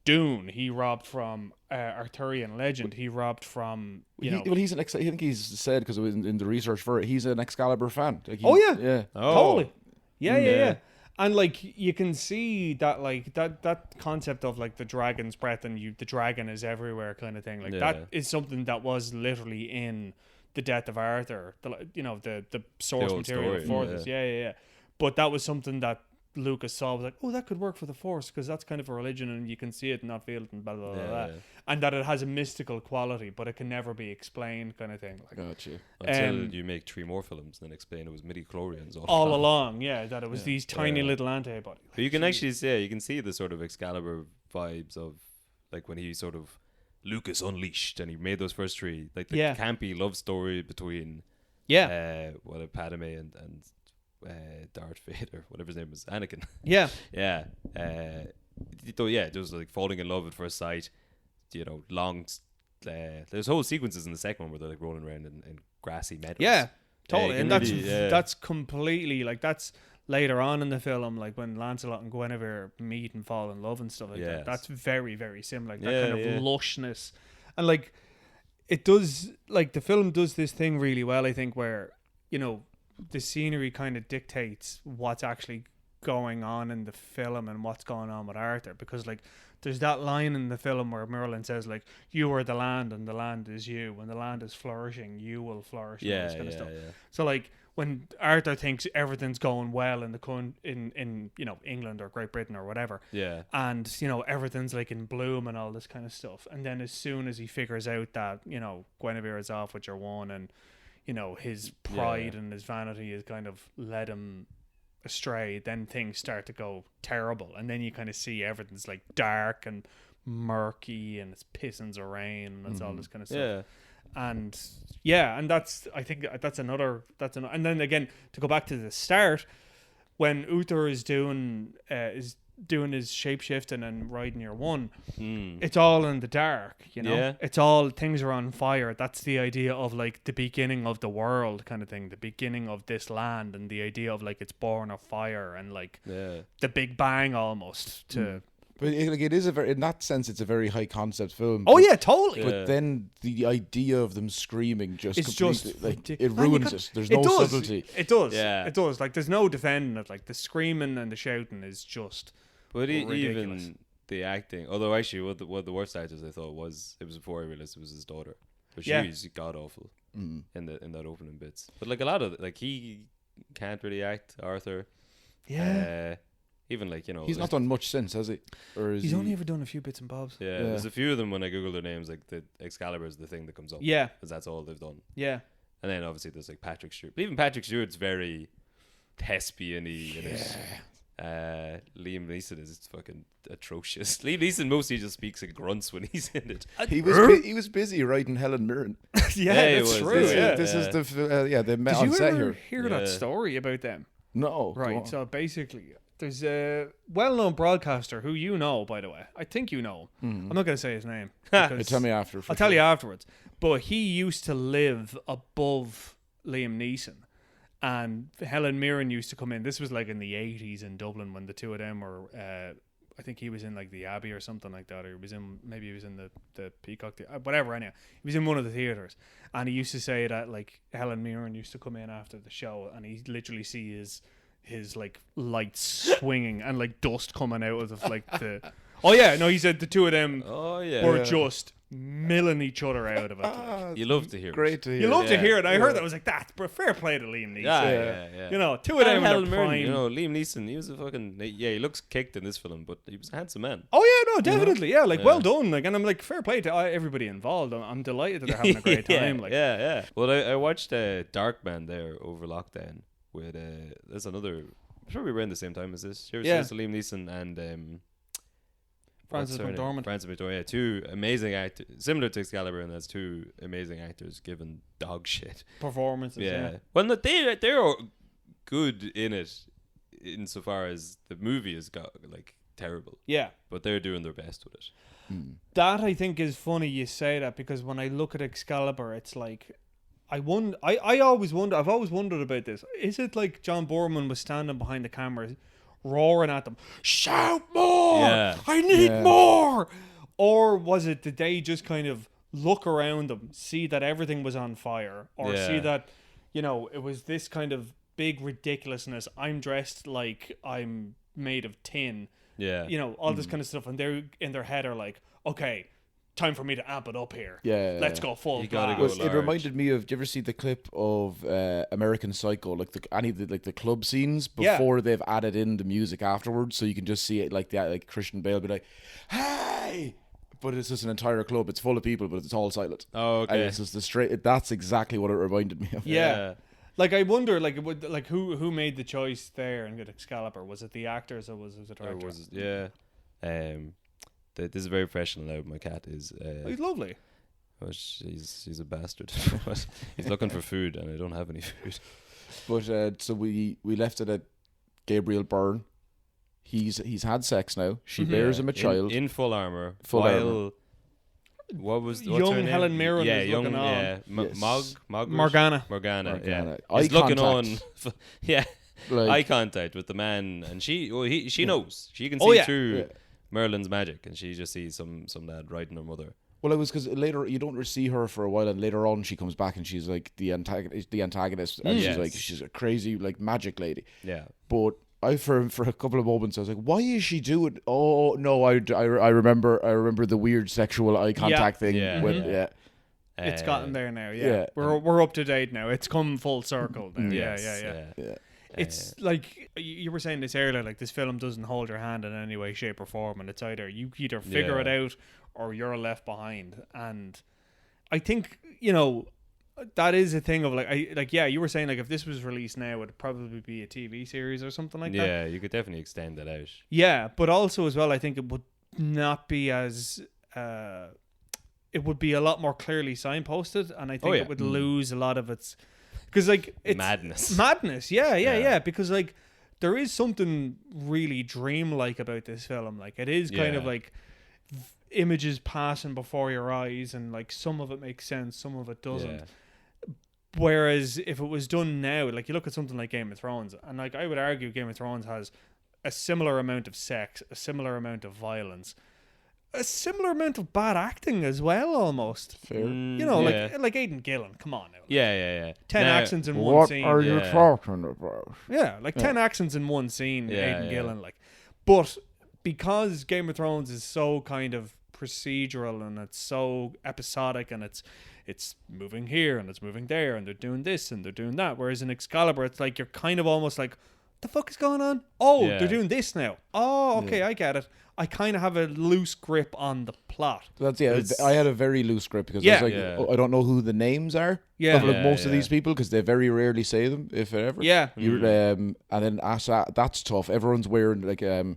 Dune. He robbed from Arthurian legend. He robbed from, you know. well, he's an. I think he's said because it was in the research for it. He's an Excalibur fan. Like, Oh, yeah. yeah. Oh. Totally. Yeah. Yeah. And like you can see that like that concept of like the dragon's breath and the dragon is everywhere kind of thing. Like Yeah. that is something that was literally in the Death of Arthur. The source old material story, for yeah. this. Yeah. But that was something that Lucas saw, was like, oh, that could work for the Force because that's kind of a religion and you can see it and not feel it and blah blah blah, blah. Yeah. And that it has a mystical quality, but it can never be explained kind of thing. Like, Gotcha. Until Um, you make 3 more films and then explain it was midi-chlorians all along. along, that it was these tiny Yeah. little antibodies. But you can actually see, you can see the sort of Excalibur vibes of like when he sort of Lucas unleashed and he made those first 3, like the Yeah. campy love story between Padme and Darth Vader, whatever his name was, Anakin. Yeah. Yeah. It was like falling in love at first sight. You know, long. There's whole sequences in the second one where they're like rolling around in grassy meadows. Yeah, totally. you And can that's really- that's completely like that's later on in the film, like when Lancelot and Guinevere meet and fall in love and stuff like Yes. that. That's very, very similar. Like, that Yeah, kind of yeah. lushness. And like it does, like the film does this thing really well, I think, where, you know, the scenery kind of dictates what's actually going on in the film and what's going on with Arthur, because like there's that line in the film where Merlin says like, you are the land and the land is you. When the land is flourishing, you will flourish. And all this kind of stuff. So like when Arthur thinks everything's going well in the in you know, England or Great Britain or whatever, Yeah. and you know, everything's like in bloom and all this kind of stuff, and then as soon as he figures out that, you know, Guinevere is off with your one, and you know, his pride and his vanity has kind of led him astray, then things start to go terrible, and then you kind of see everything's like dark and murky and it's pissing of rain and it's all this kind of stuff. And that's, I think that's another and then again, to go back to the start, when Uther is doing his shapeshifting and riding your one, it's all in the dark, you know. Yeah. It's all, things are on fire. That's the idea of like the beginning of the world kind of thing, the beginning of this land, and the idea of like it's born of fire and like the Big Bang almost to But it is a very, in that sense, it's a very high concept film. Oh but, yeah, totally. But then the idea of them screaming just It's completely, just like, ridic- it and you ruins got- it. There's it no does. subtlety. It does. Yeah. It does. Like there's no defending it. Like the screaming and the shouting is just But ridiculous. even the acting, although actually one of the worst actors I thought was before I realized it was his daughter. But she Yeah. was god awful in that opening bits. But like a lot of like he can't really act, Arthur. Even like, you know, He's like, not done much since, has he? Or is he's he? only ever done a few bits and bobs. Yeah, there's a few of them when I Google their names, like the Excalibur is the thing that comes up. Yeah. Because that's all they've done. Yeah. And then obviously there's like Patrick Stewart. But even Patrick Stewart's very thespian-y in it. Liam Neeson is fucking atrocious. Liam Neeson mostly just speaks in grunts when he's in it. He was busy writing Helen Mirren. Yeah, he that's was. true. This, Yeah. this is the they met Did on you set ever here. hear Yeah. that story about them? No, go Right. on. So basically, there's a well-known broadcaster who you know, by the way. I think you know him. I'm not going to say his name. because Tell me after. I'll tell you afterwards. But he used to live above Liam Neeson. And Helen Mirren used to come in. This was like in the 80s in Dublin when the two of them were, I think he was in like the Abbey or something like that. Or maybe he was in the Peacock, whatever, anyway. He was in one of the theatres. And he used to say that like Helen Mirren used to come in after the show and he'd literally see his like lights swinging and like dust coming out of like the Oh yeah, no, he said the two of them Oh yeah. were just milling each other out of it. You love to hear. Great to hear. You love to Yeah. hear it. I heard that. I was like, that's fair play to Liam Neeson. Yeah. You know, two of them in Helen their Mirren, prime. you know, Liam Neeson, he was a fucking he looks kicked in this film, but he was a handsome man. Oh yeah, no, definitely, yeah, like Yeah. well done, like, and I'm like, fair play to everybody involved. I'm delighted that they're having a great time. Like, yeah. Well, I watched Darkman there over lockdown with there's another. I'm sure we were in the same time as this. Sure, Yeah. so Liam Neeson and Frances what's her name? McDormand. Frances McDormand, yeah, two amazing actors, similar to Excalibur, and that's two amazing actors given dog shit. Performances, yeah. Well, no, they're good in it, insofar as the movie has got like terrible, Yeah. but they're doing their best with it. That I think is funny you say that, because when I look at Excalibur, it's like I always wonder. I've always wondered about this. Is it like John Boorman was standing behind the camera, roaring at them, "Shout more! Yeah. I need Yeah. more!" Or was it did they just kind of look around them, see that everything was on fire, or see Yeah. that, you know, it was this kind of big ridiculousness? I'm dressed like I'm made of tin. Yeah, You know, all this kind of stuff, and they're in their head are like, okay, time for me to amp it up here. Yeah. Let's go full You gotta blast. go It large. reminded me of. Do you ever see the clip of American Psycho, like the club scenes Yeah. before they've added in the music afterwards, so you can just see it like that, like Christian Bale be like, "Hey," but it's just an entire club. It's full of people, but it's all silent. Oh, And okay. it's just the straight. That's exactly what it reminded me of. Yeah. Like, I wonder, like, who made the choice there and get Excalibur? Was it the actors or was it the Or director? was it, yeah. This is very professional now. My cat is. Oh, he's lovely. Well, he's a bastard. He's looking for food, and I don't have any food. But so we left it at Gabriel Byrne. He's had sex now. She bears him a child. in full armor. Full while armor. What's Young her name? Helen Mirren Yeah, is young. looking on. Yeah, Yes. Morgana. Morgana. Yeah, Eye he's looking on. contact. Yeah, Like, eye contact with the man, and she knows. She can see Oh, yeah. through Yeah. Merlin's magic, and she just sees some lad riding her mother. well, it was because later you don't see her for a while, and later on she comes back and she's like the antagonist, and Yes. she's a crazy like magic lady. Yeah, But I for a couple of moments I was like, why is she doing? Oh no, I remember the weird sexual eye contact thing. Yeah. With, Mhm. yeah. It's gotten there now, yeah. yeah. We're up to date now. It's come full circle now. Yes, Yeah. It's like you were saying this earlier, like this film doesn't hold your hand in any way, shape, or form, and it's either you either figure Yeah. it out or you're left behind. And I think, you know, that is a thing of yeah, you were saying like if this was released now, it would probably be a TV series or something like that. yeah. You could definitely extend that out. Yeah, but also as well, I think it would not be as it would be a lot more clearly signposted, and I think yeah. it would lose a lot of its because like it's Madness. Yeah, because like there is something really dreamlike about this film. Like it is kind of Yeah. like images passing before your eyes, and like some of it makes sense, some of it doesn't. Yeah. Whereas if it was done now, like you look at something like Game of Thrones, and like I would argue Game of Thrones has a similar amount of sex, a similar amount of violence, a similar amount of bad acting as well, almost. Fair. You know, yeah. like Aidan Gillen, come on now. Yeah. 10 Now- accents in one What scene. are you Yeah. talking about? Yeah, like 10 accents in one scene, Yeah, Aidan yeah. Gillen. Like, but because Game of Thrones is so kind of procedural and it's so episodic and it's moving here and it's moving there and they're doing this and they're doing that. Whereas in Excalibur, it's like you're kind of almost like, the fuck is going on? Oh, Yeah. they're doing this now. Oh, okay, I get it. I kind of have a loose grip on the plot. That's It's- I had a very loose grip because I Yeah. was like, Yeah. oh, I don't know who the names are. Yeah. Of like Yeah, most of yeah. these people because they very rarely say them, if ever. Yeah. You and then that's tough. Everyone's wearing like not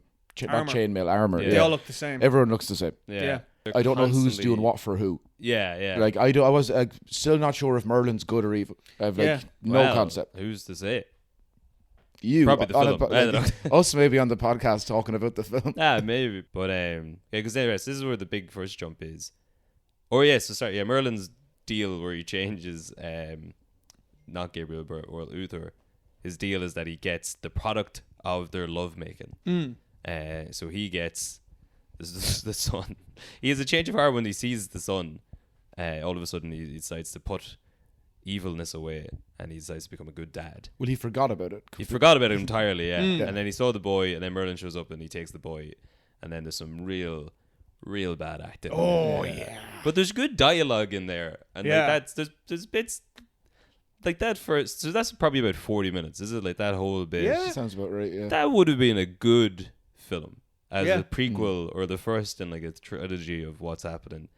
Armor. chainmail armor. Yeah. They all look the same. Everyone looks the same. Yeah. They're I don't know who's constantly- doing what for who. Yeah. Like I was still not sure if Merlin's good or evil. I've like Yeah. no Well, concept. Who's to say? You Probably the on film. a, I don't us maybe on the podcast talking about the film. Maybe. But because anyways, this is where the big first jump is. Or yes, so sorry, Merlin's deal where he changes not Gabriel but Uther. His deal is that he gets the product of their lovemaking. So he gets the son. He has a change of heart when he sees the son. All of a sudden he decides to put evilness away and he decides to become a good dad. Well, he forgot about it. He forgot about it entirely, yeah. Yeah. And then he saw the boy, and then Merlin shows up and he takes the boy, and then there's some real bad acting. Oh yeah. But there's good dialogue in there, and Yeah. like there's bits like that first. So that's probably about 40 minutes. Is it like that whole bit? Yeah. Sounds about right. Yeah. That would have been a good film as Yeah. a prequel or the first in like a trilogy of what's happening.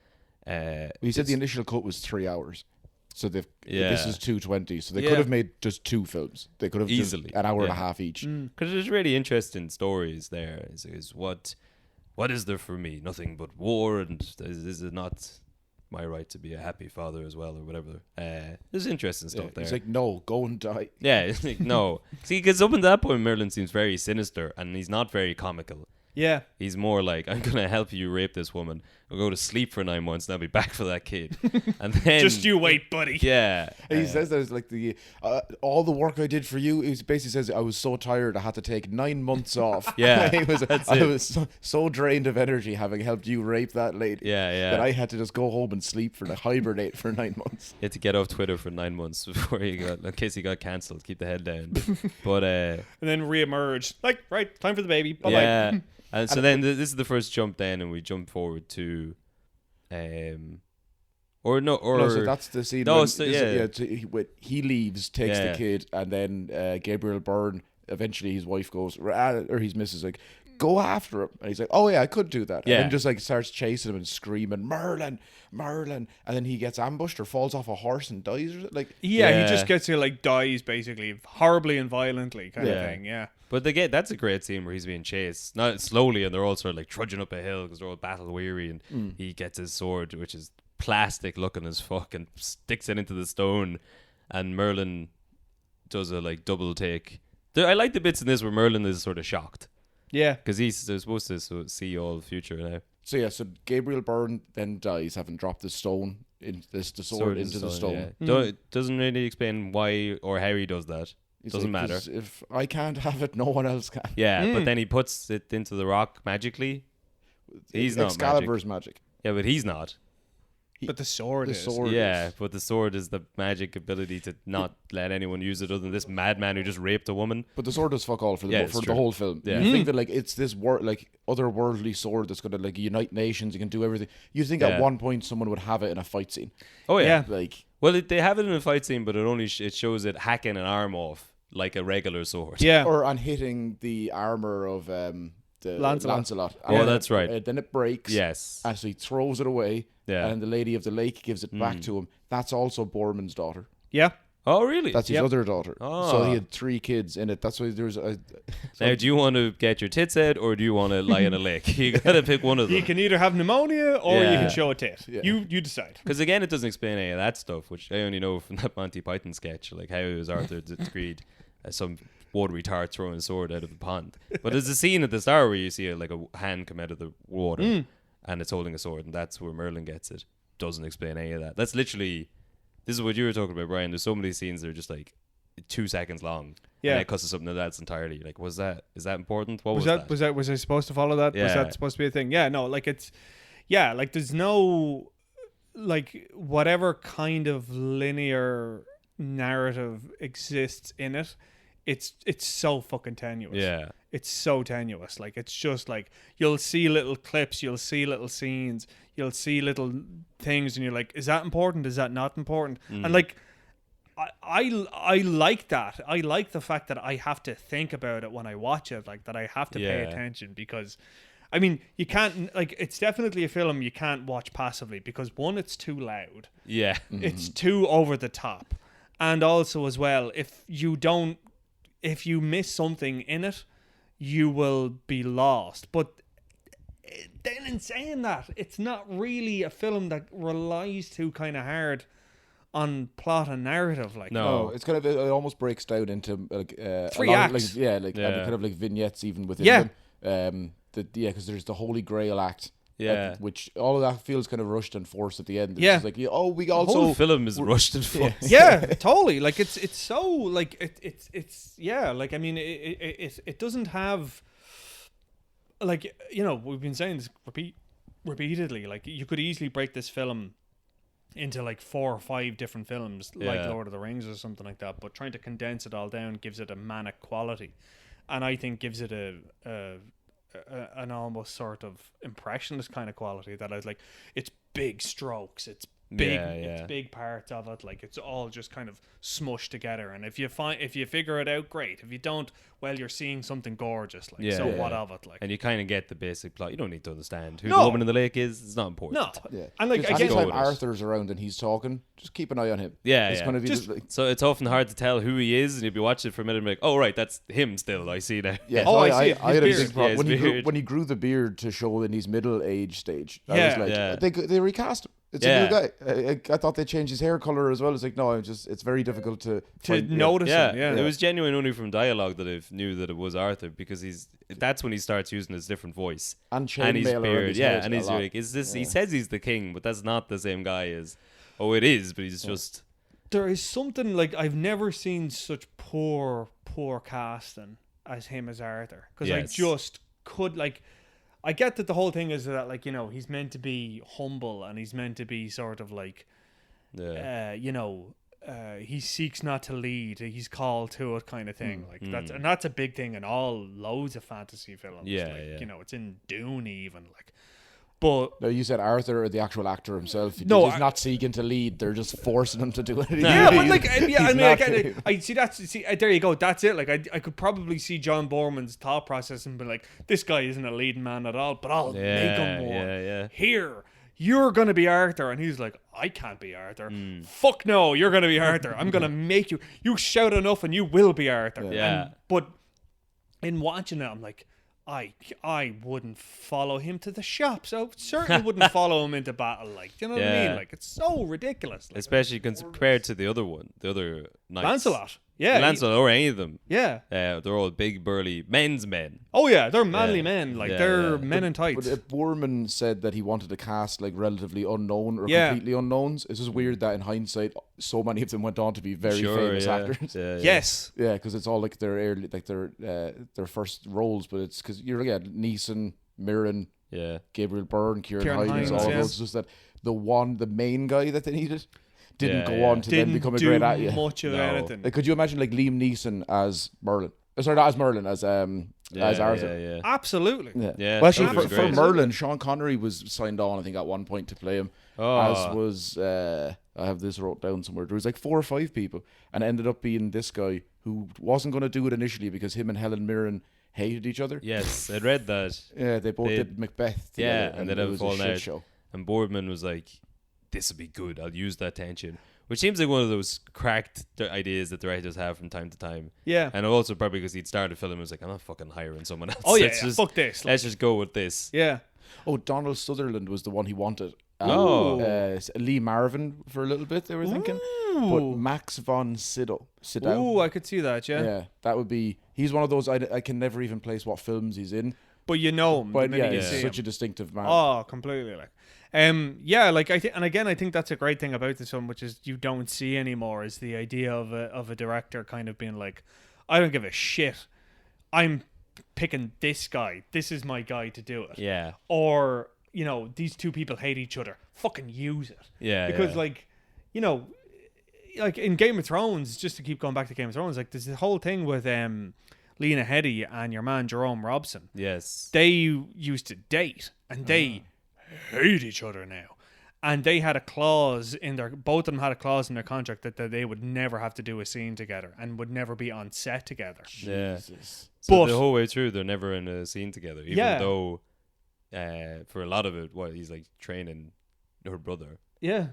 You said the initial cut was 3 hours, so this Yeah. is 220. So they Yeah. could have made just 2 films. They could have Easily, just an hour and a yeah. half each. Because there's really interesting stories there. Is what is there for me? Nothing but war, and is it not my right to be a happy father as well, or whatever? There's interesting Yeah. stuff there. He's like, no, go and die. Yeah, it's like, no. See, because up until that point, Merlin seems very sinister, and he's not very comical. Yeah. He's more like, I'm going to help you rape this woman. I'll go to sleep for 9 months, and I'll be back for that kid. And then... Just you wait, buddy. Yeah. And he says that it's like all the work I did for you. He basically says I was so tired I had to take 9 months off. Yeah, I was so drained of energy having helped you rape that lady. Yeah. That I had to just go home and sleep hibernate for 9 months. He had to get off Twitter for 9 months before in case he got cancelled. Keep the head down. But And then re-emerge. Like, right, time for the baby. Bye-bye. yeah. And so then this is the first jump then, and we jump forward to, So that's the scene. No, when, so, he leaves, takes Yeah. the kid, and then Gabriel Byrne. Eventually, his wife goes, or his missus like, go after him, and he's like, oh yeah, I could do that. Yeah. And then just like starts chasing him and screaming, Merlin, Merlin, and then he gets ambushed or falls off a horse and dies. Or something. Like, Yeah, Yeah. he just gets to like dies basically horribly and violently kind of Yeah. thing. Yeah. But that's a great scene where he's being chased, not slowly, and they're all sort of like trudging up a hill because they're all battle weary, and he gets his sword, which is plastic looking as fuck, and sticks it into the stone, and Merlin does a like double take. I like the bits in this where Merlin is sort of shocked Yeah. because he's supposed to see all the future now. so Gabriel Byrne then dies, having dropped the stone the sword into the stone. Yeah. Doesn't really explain why or how he does that. He's Doesn't like, matter. 'Cause if I can't have it, no one else can. Yeah, but then he puts it into the rock magically. He's not Excalibur's magic. Yeah, but he's not. But the sword The is. sword. Yeah, but the sword is the magic ability to not let anyone use it other than this madman who just raped a woman. But the sword does fuck all for Yeah, it's the true. whole film. Yeah. You think that like it's this otherworldly sword that's gonna like unite nations. You can do everything. You think Yeah. at one point someone would have it in a fight scene, Oh yeah. Yeah. like Well, they have it in a fight scene, but it only it shows it hacking an arm off like a regular sword. Yeah. or on hitting the armor of the Lancelot. Oh, And that's right. then it breaks. Yes. And so he throws it away. Yeah. And the lady of the lake gives it back to him. That's also Borman's daughter. Yeah. Oh really? That's his Yep. other daughter. Oh. So he had 3 kids in it. That's why there's a. Now, do you want to get your tits out or do you want to lie in a lake? You gotta pick one of them. You can either have pneumonia or you Yeah. can show a tit. Yeah. You decide. Because again, it doesn't explain any of that stuff, which I only know from that Monty Python sketch, like how is Arthur decreed some watery tart throwing a sword out of a pond. But there's a scene at the start where you see a hand come out of the water and it's holding a sword, and that's where Merlin gets it. Doesn't explain any of that. That's literally, this is what you were talking about, Brian. There's so many scenes that are just like 2 seconds long. Yeah. And it cuts to something that's entirely like, is that important? What was Was I supposed to follow that? Was Yeah. that supposed to be a thing? Yeah, no, like like there's no like whatever kind of linear narrative exists in it. It's so fucking tenuous. Yeah. It's so tenuous. Like it's just like you'll see little clips, you'll see little scenes, you'll see little things, and you're like, is that important? Is that not important? And like I like that. I like the fact that I have to think about it when I watch it, like that I have to pay Yeah. attention, because I mean, you can't, like, it's definitely a film you can't watch passively because one, it's too loud. Yeah. It's too over the top. And also as well, if you miss something in it, you will be lost. But then in saying that, it's not really a film that relies too kind of hard on plot and narrative. Like, No. Oh, it's kind of, it almost breaks down into like 3 a lot of, acts. and Yeah. kind of like vignettes even within Yeah. them. Because there's the Holy Grail act. Yeah. Which all of that feels kind of rushed and forced at the end. It's Yeah. just like, we The also whole film is rushed and Yeah. forced. yeah, totally. Like it's so like it's yeah. Like I mean, it doesn't have like, you know, we've been saying this repeatedly. Like you could easily break this film into like 4 or 5 different films, like Yeah. Lord of the Rings or something like that. But trying to condense it all down gives it a manic quality, and I think gives it a an almost sort of impressionist kind of quality that I was like, it's big strokes, it's big, it's big parts of it, like it's all just kind of smushed together. And if you figure it out, great. If you don't, well, you're seeing something gorgeous. Like, what of it? Like, and you kind of get the basic plot. You don't need to understand who No. the woman in the lake is. It's not important. no, Yeah. and like Just again, anytime with it. Arthur's around and he's talking, just keep an eye on him. Yeah, It's yeah. going to be Just- like, So it's often hard to tell who he is, and you'll be watching it for a minute and be like, oh, right, that's him still. I see now. yeah. Oh, so I see it. I had a His big beard. problem Yeah, when his he grew, beard. when he grew the beard to show in his middle age stage. I Yeah. was like, Yeah. they recast him. It's Yeah. a new guy. I thought they changed his hair color as well. It's like, no, it's very difficult to notice Yeah, him. Yeah, it was genuine only from dialogue that I knew that it was Arthur, because that's when he starts using his different voice and and his chainmail around beard. his Yeah, head and a he's lot. like, is this? He Yeah. says he's the king, but that's not the same guy as. Oh, it is, but he's just. There is something like I've never seen such poor casting as him as Arthur, because I Yes. just could like. I get that the whole thing is that, like, you know, he's meant to be humble and he's meant to be sort of like, he seeks not to lead, he's called to it kind of thing. Like that's a big thing in loads of fantasy films. Yeah, like, yeah. you know, it's in Dune even, like, but No, you said Arthur or the actual actor himself. No, he's not seeking to lead. They're just forcing him to do it. yeah, but like, I mean, not- I see there you go. That's it. Like, I could probably see John Borman's thought process and be like, this guy isn't a leading man at all, but I'll make him one. Yeah. Here, you're gonna be Arthur, and he's like, I can't be Arthur. Fuck no, you're gonna be Arthur. I'm gonna make you. You shout enough, and you will be Arthur. Yeah. But in watching it, I'm like, I wouldn't follow him to the shops. I certainly wouldn't follow him into battle. Like, do you know what I mean? Yeah. Like, it's so ridiculous. Like, Especially compared to the other one, the other knights. Lancelot. Yeah. Lancelot, or any of them. Yeah. They're all big, burly men's men. Oh yeah, they're manly men. Like, Yeah, they're yeah. men in tights. But Borman said that he wanted to cast like relatively unknown or Yeah. completely unknowns. It's just weird that in hindsight, so many of them went on to be very famous actors. Yeah, yeah. Yes. Yeah, because it's all like their early, like their first roles, but it's because you're Neeson, Mirren, Yeah. Gabriel Byrne, Kieran Kieran Hines, Hines, all of yeah. those. It's just that the main guy that they needed didn't Yeah, go yeah. on to then Didn't become a do great actor. much of No. anything. Like, could you imagine like Liam Neeson as Merlin? Sorry, not as Merlin, as Arthur. Yeah. Absolutely. Yeah, Well, actually, that would for be great. Merlin, Sean Connery was signed on, I think, at one point to play him. Oh. As was, I have this wrote down somewhere. There was like 4 or 5 people, and it ended up being this guy who wasn't going to do it initially because him and Helen Mirren hated each other. Yes, I read that. Yeah, they both They- did Macbeth. Yeah, together, and then it it was a fallen shit out. show. And Boardman was like, this will be good. I'll use that tension. Which seems like one of those cracked ideas that directors have from time to time. Yeah. And also probably because he'd started film and was like, I'm not fucking hiring someone else. Oh yeah, Let's yeah, just, fuck this. Like, let's just go with this. yeah. Oh, Donald Sutherland was the one he wanted. Oh. Lee Marvin for a little bit, they were thinking. But Max von Sydow. Ooh, I could see that. Yeah. Yeah, that would be. He's one of those I can never even place what films he's in. But you know him. But the yeah, minute you he's see such him. a distinctive man. Oh, completely. Like, yeah, like I think, and again, I think that's a great thing about this film, which is you don't see anymore, is the idea of a director kind of being like, I don't give a shit. I'm picking this guy. This is my guy to do it. Yeah. Or, you know, these two people hate each other. Fucking use it. Yeah. Because yeah. like, you know, like in Game of Thrones, just to keep going back to Game of Thrones, like there's the whole thing with Lena Headey and your man Jerome Robson. Yes. They used to date and they hate each other now. And they had a clause in both of them had a clause in their contract that they would never have to do a scene together and would never be on set together. Yeah. Jesus. So But- the whole way through, they're never in a scene together. Even Yeah. though, for a lot of it, he's like training her brother. Yeah.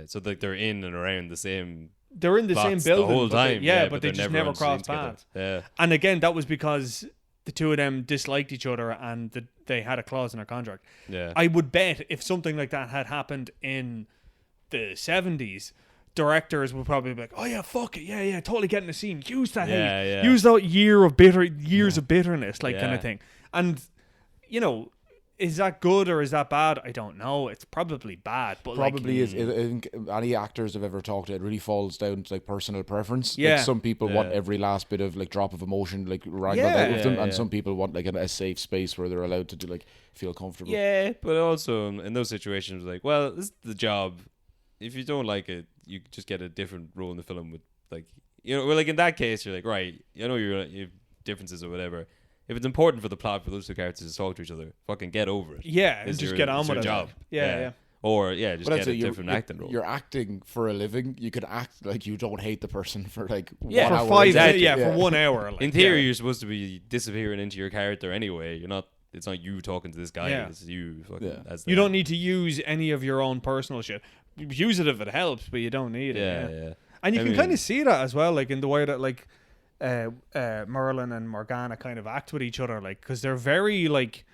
So like they're in and around the same They're in the same plots building the whole but they- time. yeah, but they they're just never on scene cross together. paths. Yeah. And again, that was because the two of them disliked each other and they had a clause in their contract. Yeah. I would bet if something like that had happened in the 70s, directors would probably be like, oh yeah, fuck it, yeah, totally getting the scene, use that Yeah, hate, yeah. use that years of bitterness, like kind Yeah. of thing. And you know, is that good or is that bad? I don't know. It's probably bad, but Probably like, is. I think any actors I've ever talked to, it really falls down to like personal preference. Yeah. Like, some people want Yeah. every last bit of like drop of emotion like wrangled Yeah. out of them, Yeah, and yeah. some people want like a safe space where they're allowed to do like feel comfortable. Yeah, but also in those situations, like, well, this is the job. If you don't like it, you just get a different role in the film with, like, you know, well, like in that case, you're like, right, you know, you have differences or whatever. if it's important for the plot for those two characters to talk to each other, fucking get over it. Yeah, and It's just your- get on it's with your it. job. Yeah. Or just But get a different acting role. You're acting for a living. You could act like you don't hate the person for like Yeah. 1 For hour. 5 exactly. minutes, for 1 hour. Like, In theory, yeah. you're supposed to be disappearing into your character anyway. You're not. It's not you talking to this guy. Yeah. It's you. Fucking, Yeah. as the You don't need to use any of your own personal shit. Use it if it helps, but you don't need it. Yeah. And you I can mean- kind of see that as well, like in the way that like Merlin and Morgana kind of act with each other, like because they're very like.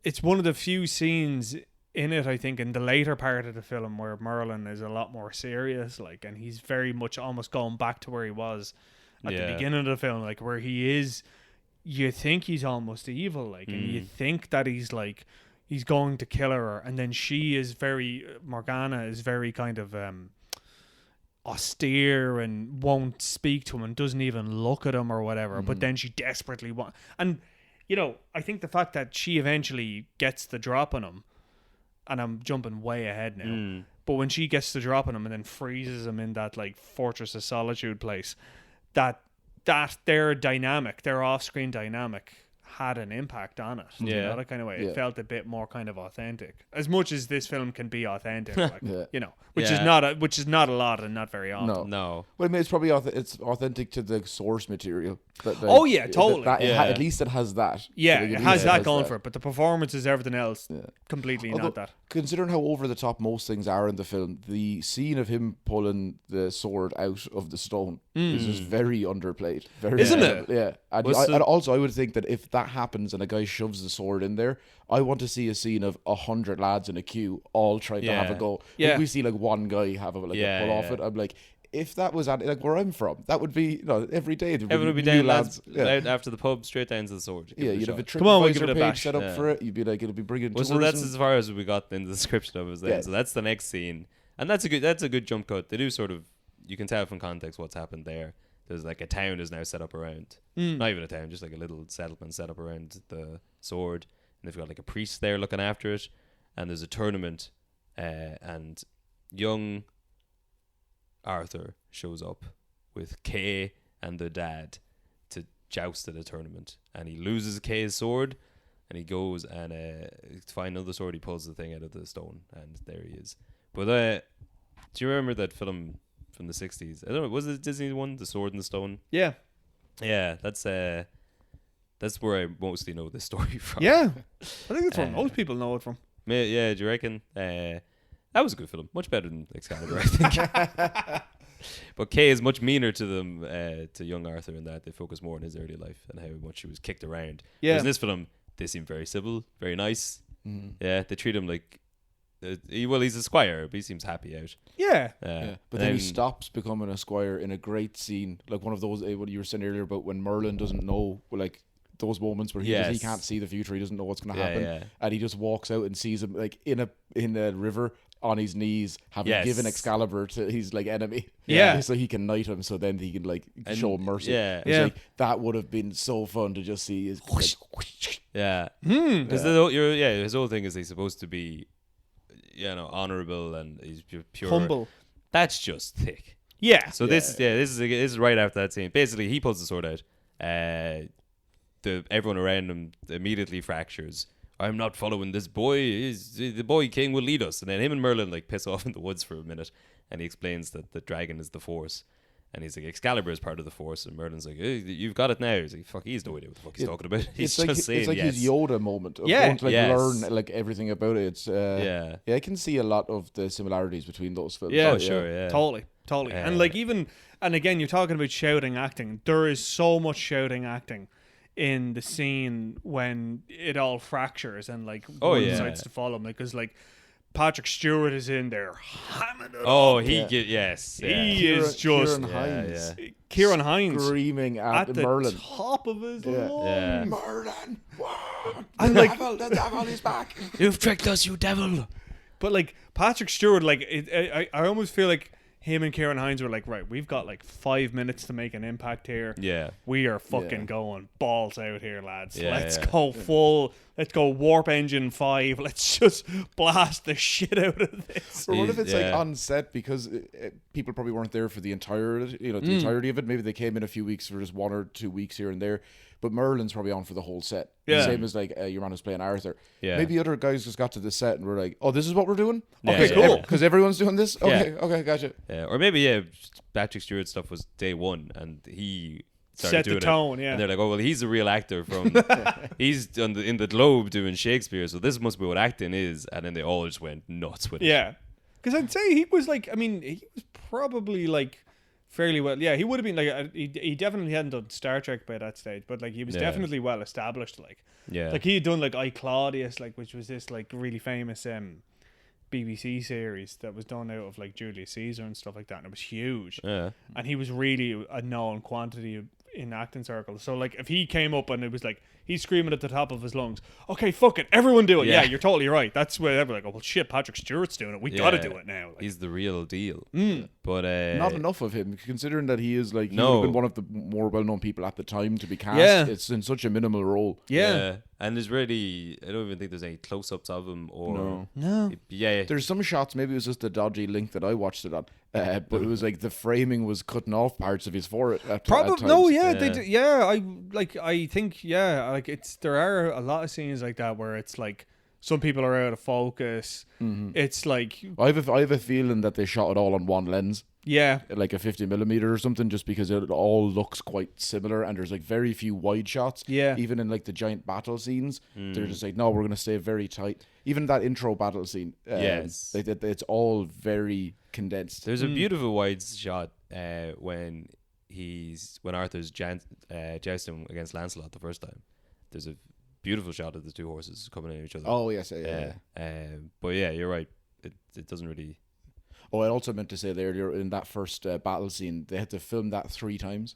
It's one of the few scenes in it, I think, in the later part of the film where Merlin is a lot more serious, like, and he's very much almost going back to where he was at the beginning of the film, like where he is. You think he's almost evil, like, and you think that he's like he's going to kill her, and then she is very Morgana is very kind of austere and won't speak to him and doesn't even look at him or whatever. But then she desperately wants, and you know, I think the fact that she eventually gets the drop on him, and I'm jumping way ahead now, but when she gets the drop on him and then freezes him in that like Fortress of Solitude place, that their dynamic, their off-screen dynamic, had an impact on it. You Yeah. know, that kind of way. Yeah. It felt a bit more kind of authentic, as much as this film can be authentic, like, Yeah. you know, which Yeah. is not a lot and not very often. No. No. Well, I mean, it's probably it's authentic to the source material. Oh, yeah, totally. At least it has that. Yeah, So, like, it at has least that going for it, but the performances, everything else, Yeah. completely Although, not that. Considering how over the top most things are in the film, the scene of him pulling the sword out of the stone is just very underplayed. Very Isn't it? Yeah. And, What's the- and also, I would think that if that happens and a guy shoves the sword in there, I want to see a scene of 100 lads in a queue all trying to have a Yeah. go. Yeah. If we see like one guy have a pull off it, I'm like, if that was like where I'm from, that would be every day. there'd Everyone would be new down lads Yeah. out after the pub, straight down to the sword. Give Yeah, it you'd have a shot. Come on, we'll TripAdvisor give it a page bash. set up Yeah. for it. You'd be like, it'll be bringing Well, so tourism. that's as far as we got in the description of it. Then. Yeah. So that's the next scene, and that's a good jump cut. They do sort of, you can tell from context what's happened there. There's like a town is now set up around, not even a town, just like a little settlement set up around the sword, and they've got like a priest there looking after it, and there's a tournament, and young Arthur shows up with Kay and the dad to joust at a tournament, and he loses Kay's sword. And he goes and to find another sword. He pulls the thing out of the stone, and there he is. But do you remember that film from the 60s? I don't know. Was it Disney one, The Sword in the Stone? Yeah. Yeah, that's where I mostly know this story from. Yeah. I think that's where Uh, most people know it from. Yeah. Do you reckon? That was a good film. Much better than Excalibur, I think. But Kay is much meaner to them, to young Arthur, in that they focus more on his early life and how much he was kicked around. Yeah. Whereas in this film, they seem very civil, very nice. Yeah, they treat him like, he's a squire, but he seems happy out. Yeah. Yeah. But then he stops becoming a squire in a great scene, like one of those what you were saying earlier about when Merlin doesn't know, like those moments where he Yes. can't see the future, he doesn't know what's going to Yeah, happen, yeah. and he just walks out and sees him like in a river on his knees, having Yes. given Excalibur to his like enemy, Yeah. so he can knight him, so then he can like And- show mercy. yeah. It's Yeah. like, that would have been so fun to just see his like, Yeah. Hmm. Because his whole thing is he's supposed to be, honorable, and he's pure. Humble. That's just thick. Yeah. So this is right after that scene. Basically, he pulls the sword out. Everyone around him immediately fractures. I'm not following this boy. The boy king will lead us. And then him and Merlin like piss off in the woods for a minute, and he explains that the dragon is the Force. And he's like, Excalibur is part of the Force. And Merlin's like, hey, you've got it now. He's like, fuck, he's no idea what the fuck he's talking about. He's it's just saying like yes. his Yoda moment of Yeah. going to like Yes. learn like everything about it. It's Yeah. I can see a lot of the similarities between those films. Yeah. Oh, sure, yeah. Totally. And like and again, you're talking about shouting acting. There is so much shouting acting in the scene when it all fractures and like Oh, one yeah. decides to follow him, because like Patrick Stewart is in there hamming it Oh, up. yes. Yeah. He is just Kieran Hines Kieran Hines screaming at the Merlin. top of his Yeah. lungs. Yeah. Merlin, And like, the devil is back. You've tricked us, you devil. but like Patrick Stewart, like I almost feel like him and Kieran Hines were like, right, we've got like 5 minutes to make an impact here. Yeah. We are fucking going balls out here, lads. Yeah, Let's yeah. go full. Let's go warp engine 5. Let's just blast the shit out of this. Or what if it's Yeah. like on set because people probably weren't there for the entirety of it. Maybe they came in a few weeks for just 1 or 2 weeks here and there. But Merlin's probably on for the whole set. Yeah. Same as like your man who's playing Arthur. Yeah. Maybe other guys just got to the set and were like, "Oh, this is what we're doing. Yeah, Okay, yeah, cool. yeah. Because everyone's doing this. Okay, Yeah. okay, gotcha." Yeah. Or maybe Patrick Stewart stuff was day one, and he started Set the doing tone, it. yeah. And they're like, "Oh well, he's a real actor from he's in the Globe doing Shakespeare, so this must be what acting is." And then they all just went nuts with it. Yeah. Because I'd say he was like, I mean, he was probably like fairly well. Yeah, he would have been like, he definitely hadn't done Star Trek by that stage, but like he was Yeah. definitely well established. Yeah. Like he had done like I Claudius, like which was this like really famous BBC series that was done out of like Julius Caesar and stuff like that, and it was huge. Yeah. And he was really a known quantity in acting circles. So like if he came up and it was like he's screaming at the top of his lungs, okay, fuck it, everyone do it. Yeah, Yeah. you're totally right. That's where everyone's like, oh well, shit, Patrick Stewart's doing it. We gotta Yeah. do it now. Like, He's the real deal. mm. But Not enough of him, considering that he is like he No. would have been one of the more well-known people at the time to be cast. Yeah. It's in such a minimal role. Yeah. And there's really, I don't even think there's any close-ups of him or. No. Yeah. There's some shots, maybe it was just a dodgy link that I watched it on, but it was like the framing was cutting off parts of his forehead. At Probably no, times. yeah, Yeah. they do, yeah. I think like there are a lot of scenes like that where it's like some people are out of focus. It's like I have a feeling that they shot it all on one lens, yeah, like a 50mm or something, just because it all looks quite similar, and there's like very few wide shots. Yeah. Even in like the giant battle scenes, they're just like, no, we're gonna stay very tight. Even that intro battle scene, Yes. it's all very condensed. There's a beautiful wide shot when Arthur's jousting against Lancelot the first time. There's a beautiful shot of the two horses coming at each other. Oh yes, yeah. But yeah, you're right. It doesn't really. Oh, I also meant to say there in that first battle scene, they had to film that 3 times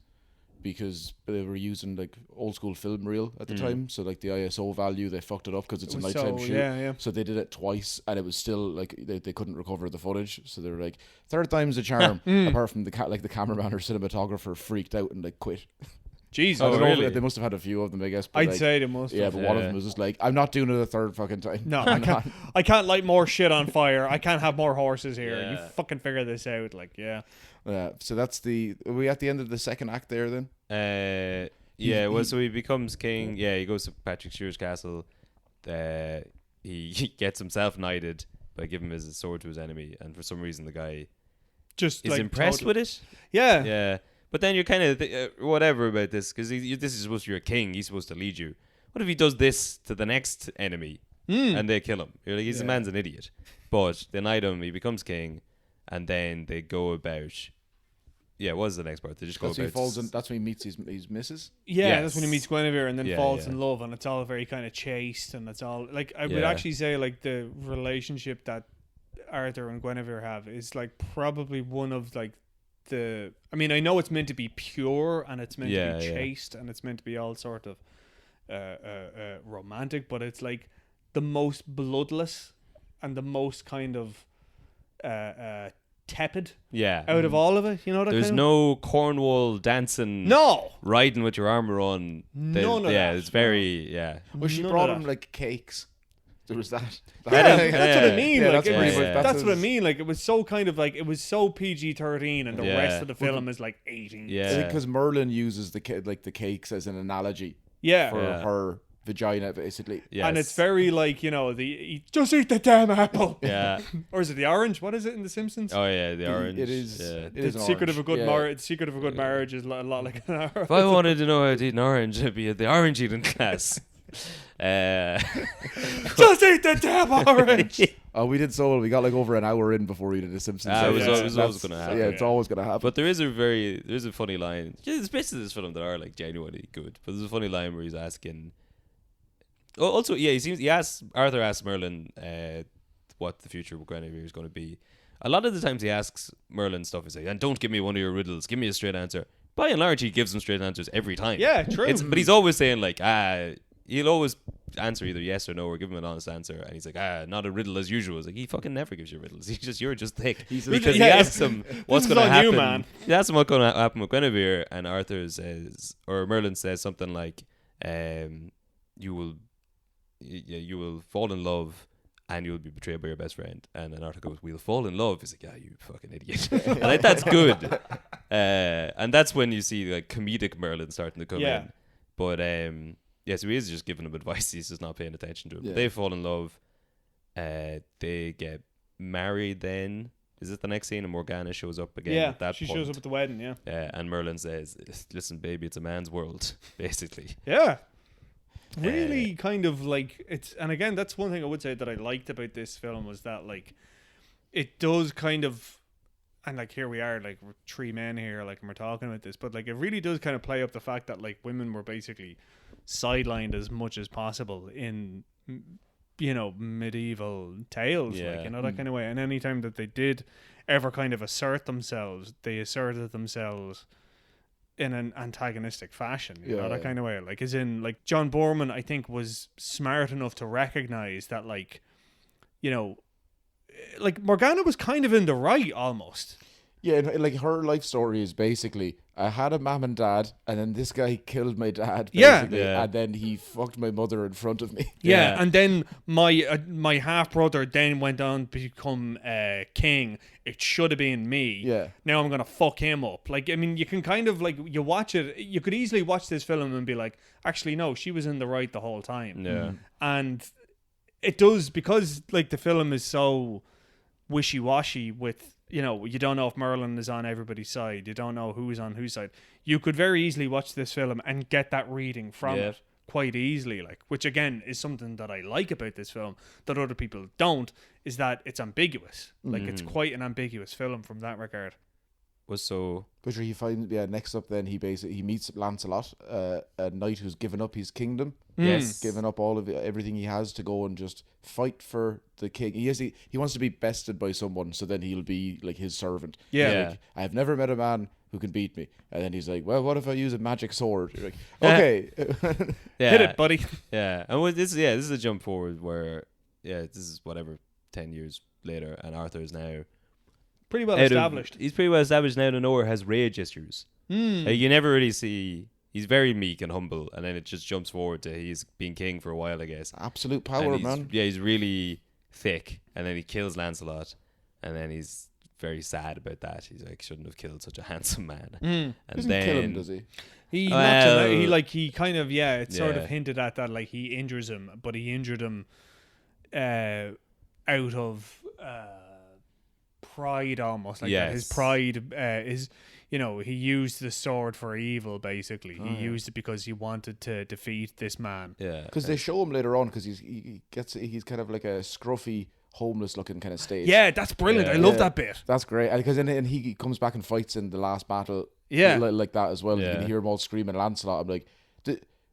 because they were using like old school film reel at the time. So like the ISO value, they fucked it up because it's a was nighttime so- shoot. yeah. So they did it twice, and it was still like they couldn't recover the footage. So they were like, third time's a charm. Apart from the cameraman or cinematographer freaked out and like quit. Jesus. Oh, I don't know, really? They must have had a few of them, I guess. But I'd like, say they must. yeah, have. but one of Yeah. them was just like, I'm not doing it a third fucking time. No, I'm not. I can't light more shit on fire. I can't have more horses here. You Yeah. fucking figure this out. Like, yeah. So that's are we at the end of the second act there then? Yeah. Well, so he becomes king. Yeah, he goes to Patrick Stewart's castle. He gets himself knighted by giving his sword to his enemy, and for some reason the guy Just is like impressed totally- with it. Yeah. Yeah. But then you're kind of whatever about this because this is supposed to be a king. He's supposed to lead you. What if he does this to the next enemy and they kill him? You're like, he's a man's an idiot. But they knight him. He becomes king, and then they go about. Yeah, what was the next part? They just go That's when he about. falls in. That's when he meets his missus. Yeah, Yes. that's when he meets Guinevere and then Yeah, falls yeah. in love, and it's all very kind of chaste, and it's all like I would Yeah. actually say like the relationship that Arthur and Guinevere have is like probably one of like the. I mean, I know it's meant to be pure and it's meant to Yeah, be yeah. chaste and it's meant to be all sort of romantic, but it's like the most bloodless and the most kind of tepid Yeah. out of all of it. You know that There's kind no Cornwall dancing. no. Riding with your armor on. None of yeah, that, it's very Well, she None brought of him that. like cakes. There was that. Yeah, Yeah, that's what I yeah. mean. Yeah, like, that's it pretty was- much- that's what I that's mean. Like, it was so kind of like it was so PG-13, and the Yeah. rest of the film is like 18. Yeah. Because Merlin uses the cakes as an analogy yeah. for Yeah. her vagina, basically. Yes. And it's very like just eat the damn apple. Yeah. Or is it the orange? What is it in The Simpsons? Oh yeah, the orange. It is. Yeah. It the is an secret of a orange. good Yeah. marriage. Secret of a good marriage is a lot like an orange. If I wanted to know how to eat an orange, I'd be at the orange eating class. Just eat the damn orange. Oh, we did so well. We got like over an hour in before we did The Simpsons. Ah, it was Yeah. always That's- gonna happen. Yeah, it's Yeah. always gonna happen. But there is a funny line. Yeah, there's bits of this film that are like genuinely good. But there's a funny line where he's asking. Oh, also, yeah, Arthur asks Merlin what the future of Guinevere is going to be. A lot of the times he asks Merlin stuff. He's like, and don't give me one of your riddles. Give me a straight answer. By and large, he gives him straight answers every time. Yeah, true. But he's always saying like, he'll always answer either yes or no, or give him an honest answer. And he's like, not a riddle as usual. It's like, he fucking never gives you riddles. You're just thick. Because he asks him what's going to happen. You, man. He asks him what's going to happen with Guinevere, and Arthur says, or Merlin says something like, you will fall in love and you'll be betrayed by your best friend. And then Arthur goes, we'll fall in love. He's like, yeah, you fucking idiot. And like, that's good. And that's when you see like comedic Merlin starting to come in. But so he is just giving him advice. He's just not paying attention to it. But they fall in love. They get married then. Is it the next scene? And Morgana shows up again at that she point. shows up at the wedding, and Merlin says, listen, baby, it's a man's world, basically. Yeah. Really kind of like it's, and again, that's one thing I would say that I liked about this film was that like it does kind of, and like here we are, like we're three men here, like and we're talking about this, but like it really does kind of play up the fact that like women were basically sidelined as much as possible in, you know, medieval tales, like, you know, that kind of way. And anytime that they did ever kind of assert themselves, they asserted themselves in an antagonistic fashion, you know, that kind of way. Like, as in, like, John Boorman, I think, was smart enough to recognize that, like, you know, like, Morgana was kind of in the right, almost. Yeah, like, her life story is basically, I had a mom and dad, and then this guy killed my dad, basically, and then he fucked my mother in front of me. Yeah, and then my half-brother then went on to become king. It should have been me. Yeah. Now I'm going to fuck him up. Like, I mean, you can kind of, like, you watch it, you could easily watch this film and be like, actually, no, she was in the right the whole time. Yeah. And it does, because, like, the film is so wishy-washy with, you know, you don't know if Merlin is on everybody's side. You don't know who's on whose side. You could very easily watch this film and get that reading from it quite easily, like, which again is something that I like about this film that other people don't, is that it's ambiguous. Like, it's quite an ambiguous film from that regard. Was so... But he finds, next up then he meets Lancelot, a knight who's given up his kingdom. Yes. Given up all of everything he has to go and just fight for the king. He wants to be bested by someone, so then he'll be like his servant. Yeah. Like, I have never met a man who can beat me. And then he's like, well, what if I use a magic sword? You're like, okay. Hit it, buddy. Yeah. And this is a jump forward where, this is whatever, 10 years later, and Arthur is now pretty well established. He's pretty well established now. Out of nowhere, has rage issues. Like, you never really see. He's very meek and humble, and then it just jumps forward to he's been king for a while, I guess. Absolute power, man. Yeah, he's really thick, and then he kills Lancelot, and then he's very sad about that. He's like, shouldn't have killed such a handsome man. And Doesn't then kill him, does he? He kind of it's sort of hinted at that, like, he injures him, but he injured him out of pride, almost, like that. His pride is, you know, he used the sword for evil, basically. He used it because he wanted to defeat this man. Yeah, because they show him later on, because he's kind of like a scruffy, homeless looking kind of stage. Yeah, that's brilliant. I love that bit. That's great, because and he comes back and fights in the last battle. Yeah, like that as well. You can hear him all screaming Lancelot. I'm like,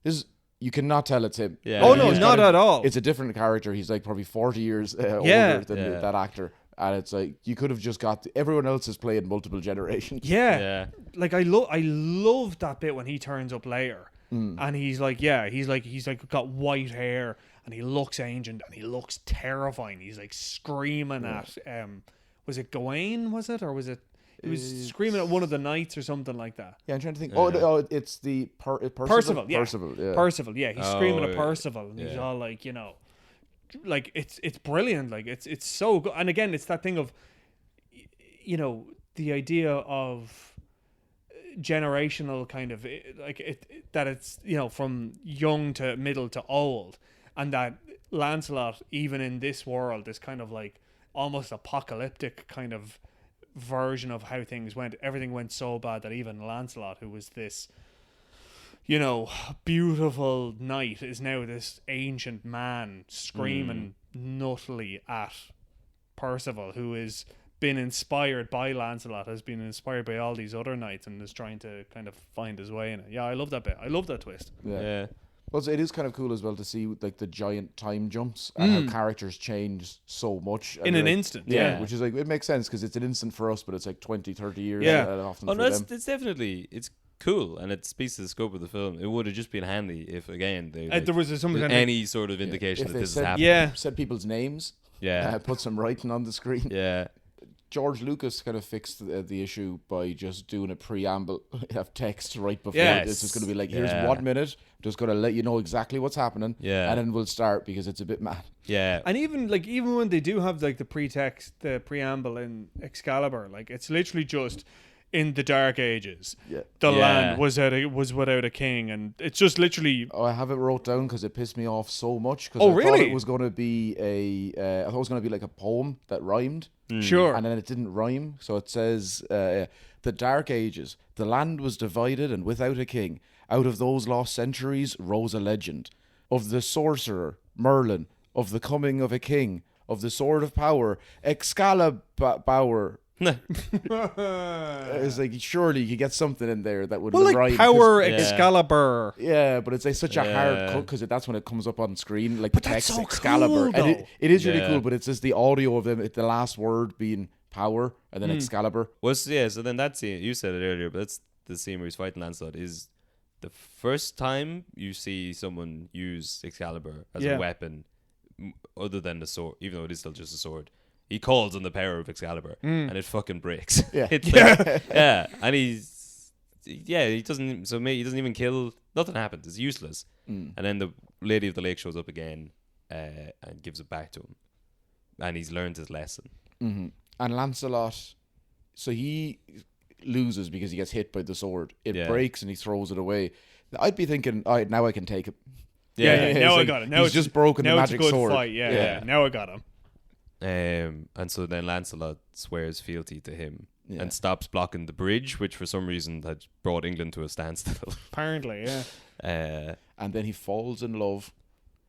this. You cannot tell it's him. Yeah. Oh no, not at all. It's a different character. He's like probably 40 years older than that actor. And it's like, you could have just got everyone else is playing multiple generations. Yeah. Like, I love that bit when he turns up later, and he's like got white hair, and he looks ancient, and he looks terrifying. He's like screaming at was it Gawain? Was it, or was it? He was screaming at one of the knights or something like that. Yeah, I'm trying to think. Oh, it's the Percival. Yeah. Percival. Yeah, he's screaming at Percival, and he's all like, you know. Like, it's brilliant. Like, it's so good. And again, it's that thing of, you know, the idea of generational kind of, like, that it's, you know, from young to middle to old, and that Lancelot, even in this world, is kind of like almost apocalyptic kind of version of how things went. Everything went so bad that even Lancelot, who was this, you know, beautiful knight, is now this ancient man screaming nuttily at Percival, who has been inspired by Lancelot, has been inspired by all these other knights, and is trying to kind of find his way in it. Yeah, I love that bit. I love that twist. Yeah. Well, it is kind of cool as well to see, like, the giant time jumps and how characters change so much. In an instant. Yeah. Which is like, it makes sense because it's an instant for us, but it's like 20, 30 years. Yeah. Often oh, for no, them. it's definitely, it's cool, and it speaks to the scope of the film. It would have just been handy if, again, there was some kind of any sort of indication If that they this is said- happening. yeah. Said people's names. Yeah, Put some writing on the screen. yeah, George Lucas kind of fixed the issue by just doing a preamble of text right before. Yes. It's just going to be like, here's Yeah. 1 minute. Just going to let you know exactly what's happening. Yeah. And then we'll start because it's a bit mad. yeah. And even when they do have like the preamble in Excalibur, like it's literally just in the Dark Ages, Yeah. the Yeah. land was without a king, and it's just literally. Oh, I have it wrote down because it pissed me off so much. Cause Oh, I thought really? it was going to be I thought it was going to be like a poem that rhymed. Sure. And then it didn't rhyme. So it says, the Dark Ages, the land was divided and without a king. Out of those lost centuries rose a legend of the sorcerer, Merlin, of the coming of a king, of the sword of power, Excalibur. It's like, surely you could get something in there that would Well, like rhyme. power 'cause- Yeah. Excalibur. Yeah, but it's like such a hard Yeah. cut because that's when it comes up on screen, like But the that's text so Excalibur. cool, And though. it is really Yeah. cool, but it's just the audio of them, the last word being power and then Excalibur. So then that scene, you said it earlier, but that's the scene where he's fighting Lancelot, is the first time you see someone use Excalibur as Yeah. a weapon, other than the sword, even though it is still just a sword. He calls on the power of Excalibur, and it fucking breaks. Yeah. It's like, yeah, and he doesn't. So he doesn't even kill. Nothing happens. It's useless. And then the Lady of the Lake shows up again, and gives it back to him, and he's learned his lesson. Mm-hmm. And Lancelot, so he loses because he gets hit by the sword. It Yeah. breaks and he throws it away. I'd be thinking, all right, now I can take it. Yeah, It's now I like, got it. Now he's it's just broken now the it's a magic good sword. fight. Yeah, now I got him. And so then Lancelot swears fealty to him Yeah. and stops blocking the bridge, which for some reason had brought England to a standstill. Apparently, yeah. And then he falls in love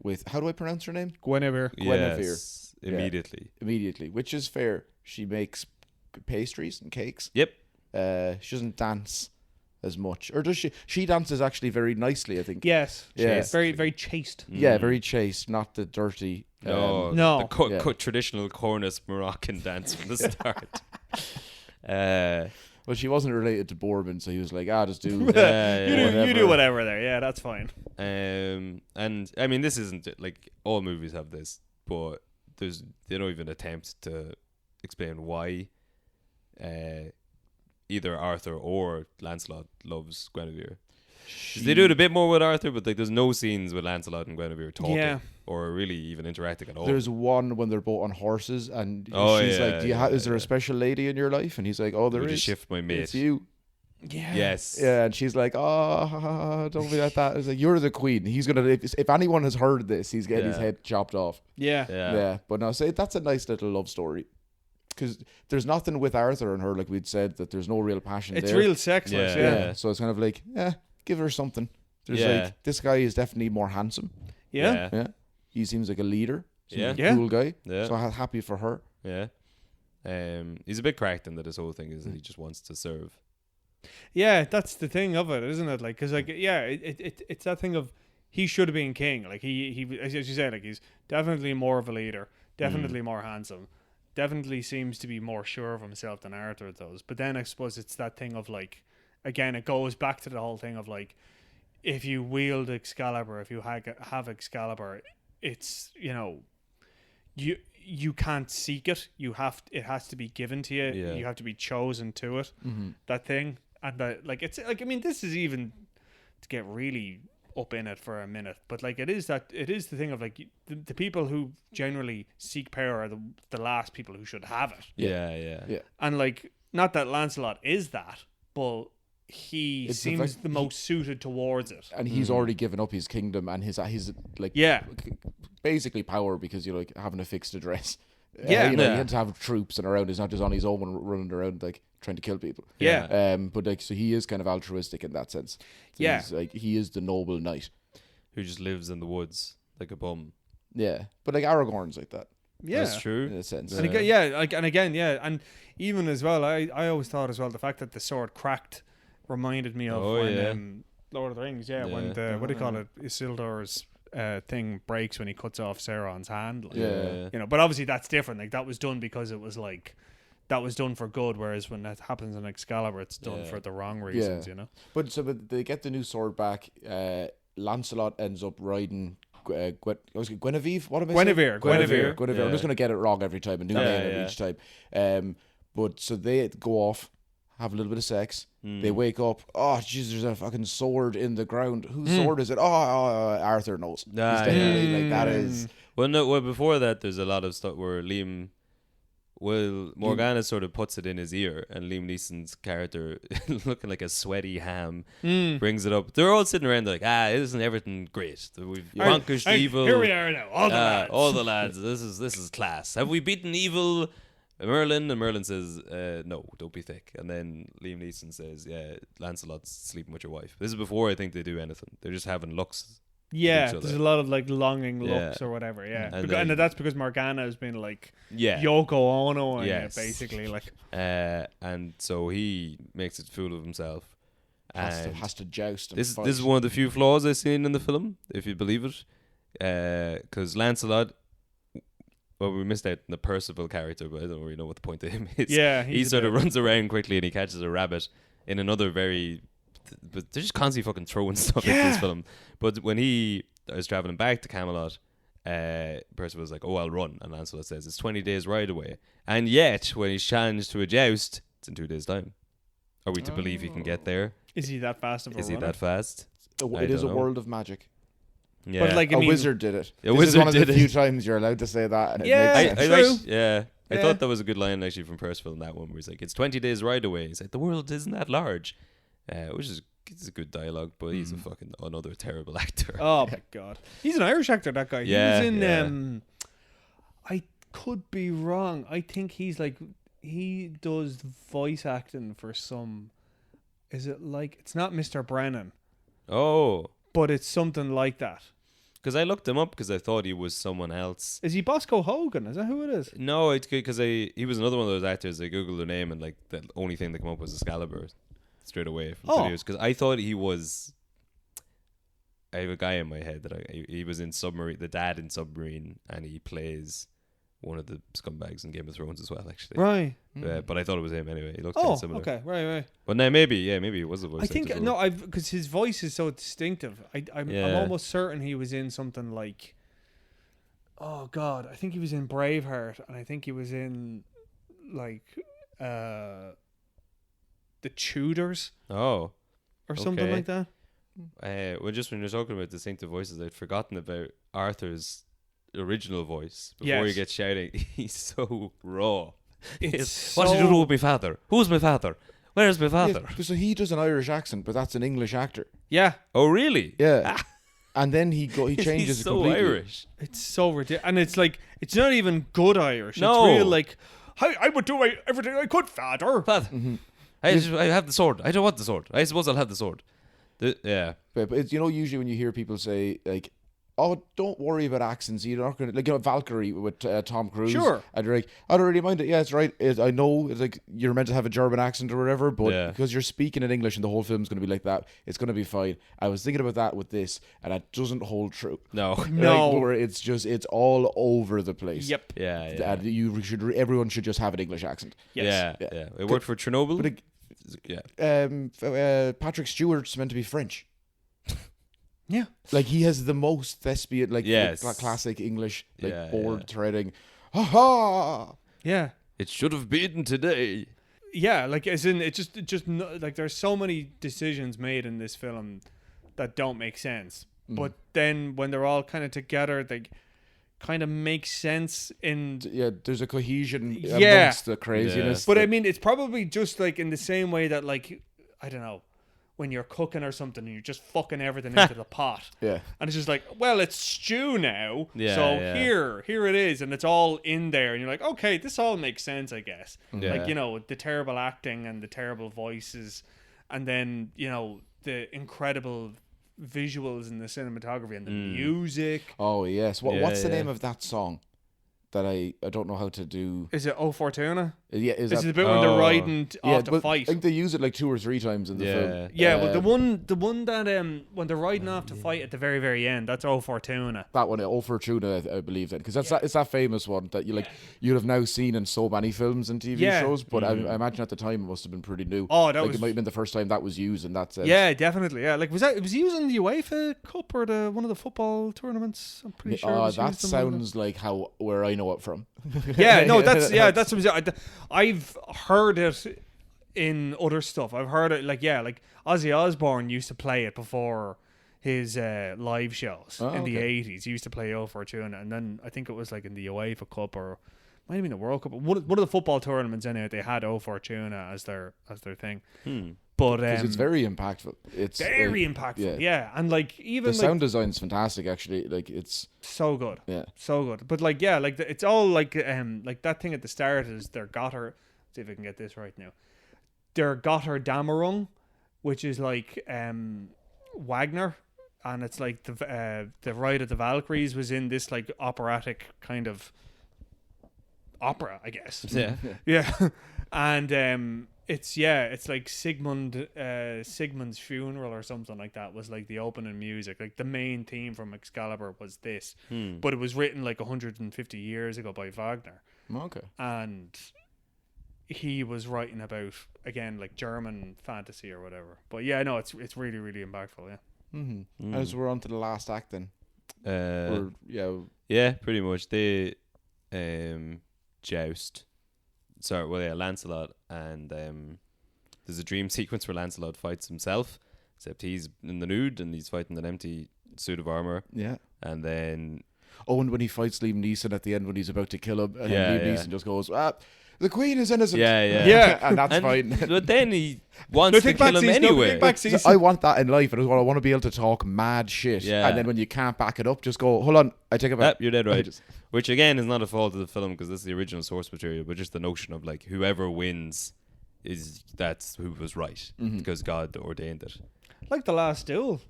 with, how do I pronounce her name? Guinevere. Guinevere. Yes, immediately. Immediately, which is fair. She makes pastries and cakes. Yep. She doesn't dance as much, or does she? She dances actually very nicely, I think. Yes. Yeah. Chaste. Very, very chaste. Yeah, very chaste, not the dirty. No, No. the Yeah. traditional Cornish Moroccan dance from the start. Well, she wasn't related to Bourbon, so he was like, just do. You do Whatever. whatever there. Yeah, that's fine. And I mean, this isn't like all movies have this, but they don't even attempt to explain why either Arthur or Lancelot loves Guinevere. They do it a bit more with Arthur, but like there's no scenes with Lancelot and Guinevere talking Yeah. or really even interacting at all. There's one when they're both on horses, and Oh, she's yeah, like, is there a special lady in your life? And he's like, oh, there Would you is. shift my mate? It's you. Yeah. Yes. Yeah, and she's like, oh, don't be like that. It's like, you're the queen. He's gonna. If anyone has heard this, he's getting his Yeah. head chopped off. Yeah. Yeah. But no, say that's a nice little love story. Because there's nothing with Arthur and her, like we'd said, that there's no real passion It's there. real sexless. Yeah. Yeah. So it's kind of like, give her something. There's Yeah. like, this guy is definitely more handsome. Yeah. Yeah. He seems like a leader. Seems Yeah. like a Yeah. cool guy. Yeah. So I'm happy for her. Yeah. He's a bit cracked in that his whole thing is that he just wants to serve. Yeah, that's the thing of it, isn't it? Like, because like, yeah, it's that thing of he should have been king. Like he as you said, like he's definitely more of a leader, definitely more handsome, definitely seems to be more sure of himself than Arthur does. But then I suppose it's that thing of like, again, it goes back to the whole thing of like, if you wield Excalibur, if you have Excalibur, it's you can't seek it. It has to be given to you. Yeah. You have to be chosen to it. That thing. And it's like, I mean, this is even to get really up in it for a minute, but like it is the thing of like the people who generally seek power are the last people who should have it. Yeah. And like, not that Lancelot is that, but he It's the seems fact the most suited towards it. And he's already given up his kingdom and his like Yeah. basically power because you're like having a fixed address. Yeah. You Yeah. had to have troops and around. He's not just on his own and running around like trying to kill people. Yeah. But like, so he is kind of altruistic in that sense. So Yeah. he's like, he is the noble knight. Who just lives in the woods like a bum. Yeah. But like Aragorn's like that Yeah. That's true. in a sense. And again, and even as well, I always thought as well the fact that the sword cracked reminded me of Oh, when yeah. Lord of the Rings, when Yeah. the what do you call it, Isildur's thing breaks when he cuts off Sauron's hand. Like, Yeah. but obviously that's different. Like that was done because it was like that was done for good, whereas when that happens in Excalibur, it's done for the wrong reasons, you know. But they get the new sword back. Lancelot ends up riding Guinevere. What am I saying? Guinevere. I'm just gonna get it wrong every time and do name each time. But so they go off, have a little bit of sex. They wake up. Oh, jeez, there's a fucking sword in the ground. Whose sword is it? Oh, Arthur knows. He's definitely like that is. Well, no. Well, before that, there's a lot of stuff where Morgana sort of puts it in his ear, and Liam Neeson's character, looking like a sweaty ham, brings it up. They're all sitting around like, isn't everything great? We've vanquished evil. Here we are now, all the lads. This is class. Have we beaten evil? Merlin, and Merlin says, no, don't be thick. And then Liam Neeson says, yeah, Lancelot's sleeping with your wife. This is before I think they do anything. They're just having looks. Yeah, there's a lot of like longing looks or whatever. Yeah, and that's because Morgana has been like Yoko Ono, basically like. And so he makes a fool of himself. Has to joust. This is one of the few flaws I've seen in the film, if you believe it, because Lancelot. Well, we missed out the Percival character, but I don't really know what the point of him is. Yeah, he sort of runs around quickly and he catches a rabbit in another but they're just constantly fucking throwing stuff at this film. But when he is traveling back to Camelot, Percival's like, "Oh, I'll run," and Lancelot says, "It's 20 days ride away." And yet, when he's challenged to a joust, it's in 2 days' time. Are we to believe he can get there? Is he that fast of a runner? Is he that fast? It is a world of magic. Yeah. But like, a wizard did it. A wizard is one of the few times you're allowed to say that. And it makes sense. I thought that was a good line actually from Percival in that one, where he's like, "It's 20 days ride away." He's like, "The world isn't that large," which is it's a good dialogue, but he's a fucking another terrible actor. Oh my god, he's an Irish actor. That guy. Yeah, he was in. I could be wrong. I think he does voice acting for some. Is it like it's not Mr. Brennan? Oh. But it's something like that. Because I looked him up because I thought he was someone else. Is he Bosco Hogan? Is that who it is? No, it's because he was another one of those actors. I googled their name and like the only thing that came up was Excalibur straight away from videos. Because I thought he was. I have a guy in my head that he was in Submarine, the dad in Submarine, and he plays one of the scumbags in Game of Thrones as well, actually. Right. But I thought it was him anyway. He looked kind of similar. Okay, right. But no, maybe it was the voice. I think because his voice is so distinctive. I'm almost certain he was in something like. Oh God, I think he was in Braveheart, and I think he was in like the Tudors. Oh. Or something like that. Well, just when you're talking about distinctive voices, I'd forgotten about Arthur's original voice before he gets shouting. He's so raw. What did you do with my father? Who's my father? Where's my father? Yeah, so he does an Irish accent, but that's an English actor. Yeah. Oh, really? Yeah. And then he changes it completely. So Irish. It's so ridiculous, and it's like it's not even good Irish. No. It's real like I would do everything I could, father. Mm-hmm. I have the sword. I don't want the sword. I suppose I'll have the sword. But it's, usually when you hear people say like, "Oh, don't worry about accents. You're not going to Valkyrie with Tom Cruise." Sure. And you're like, "I don't really mind it. Yeah, it's right. I know it's like you're meant to have a German accent or whatever, but because you're speaking in English and the whole film's going to be like that, it's going to be fine." I was thinking about that with this, and that doesn't hold true. No. Where it's all over the place. Yep. Yeah. And everyone should just have an English accent. Yes. Yeah. It worked for Chernobyl. But Patrick Stewart's meant to be French. Yeah, like he has the most thespian, classic English, board threading. Ha ha! Yeah, it should have been today. Yeah, like as in it just like there's so many decisions made in this film that don't make sense, but then when they're all kind of together, they kind of make sense. There's a cohesion amongst the craziness. But I mean, it's probably just like in the same way that like I don't know. When you're cooking or something and you're just fucking everything into the pot. Yeah. And it's just like, well, it's stew now. Yeah. So here it is. And it's all in there. And you're like, okay, this all makes sense, I guess. Yeah. Like, the terrible acting and the terrible voices. And then, the incredible visuals and the cinematography and the music. Oh, yes. What's the name of that song? that I don't know how to do. Is it O Fortuna? Yeah, This is the bit when they're riding off to but fight. I think they use it like 2 or 3 times in the film. Yeah, well, the one that when they're riding off to fight at the very, very end, that's O Fortuna. That one, O Fortuna, I believe then, because it's that famous one that you'd have now seen in so many films and TV shows. But I imagine at the time it must have been pretty new. Oh, that was it might have been the first time that was used in that sense. Yeah, definitely. Yeah, like was he using the UEFA Cup or one of the football tournaments? I'm pretty sure. That sounds like where I know it from. Yeah, no, that's I've heard it in other stuff. I've heard it like Ozzy Osbourne used to play it before his live shows in the 80s. He used to play O Fortuna, and then I think it was like in the UEFA Cup or might have been the World Cup. One of the football tournaments anyway, they had O Fortuna as their thing. But because it's very impactful. It's very impactful. Yeah, and like even the sound design's fantastic. Actually, like it's so good. Yeah, so good. But like it's all like that thing at the start is their Götter. See if I can get this right now. Their Götterdämmerung, which is like Wagner, and it's like the Ride of the Valkyries was in this like operatic kind of opera, I guess. Yeah, and it's like Sigmund's funeral or something like that was like the opening music. Like the main theme from Excalibur was this, but it was written like 150 years ago by Wagner. Okay, and he was writing about again like German fantasy or whatever. But yeah, no, it's really really impactful. Yeah. As we're on to the last act then. Yeah, pretty much they joust. Sorry, well, yeah, Lancelot, and there's a dream sequence where Lancelot fights himself, except he's in the nude and he's fighting an empty suit of armor. Yeah. And then... Oh, and when he fights Liam Neeson at the end when he's about to kill him, and Liam Neeson just goes, the Queen is innocent. Yeah. And that's fine. But then he wants to kill him anyway. I want that in life, and I want to be able to talk mad shit. Yeah. And then when you can't back it up, just go, hold on, I take it back. Yep, you're dead right. Which again is not a fault of the film because this is the original source material, but just the notion of like whoever wins that's who was right because God ordained it. Like The Last Duel.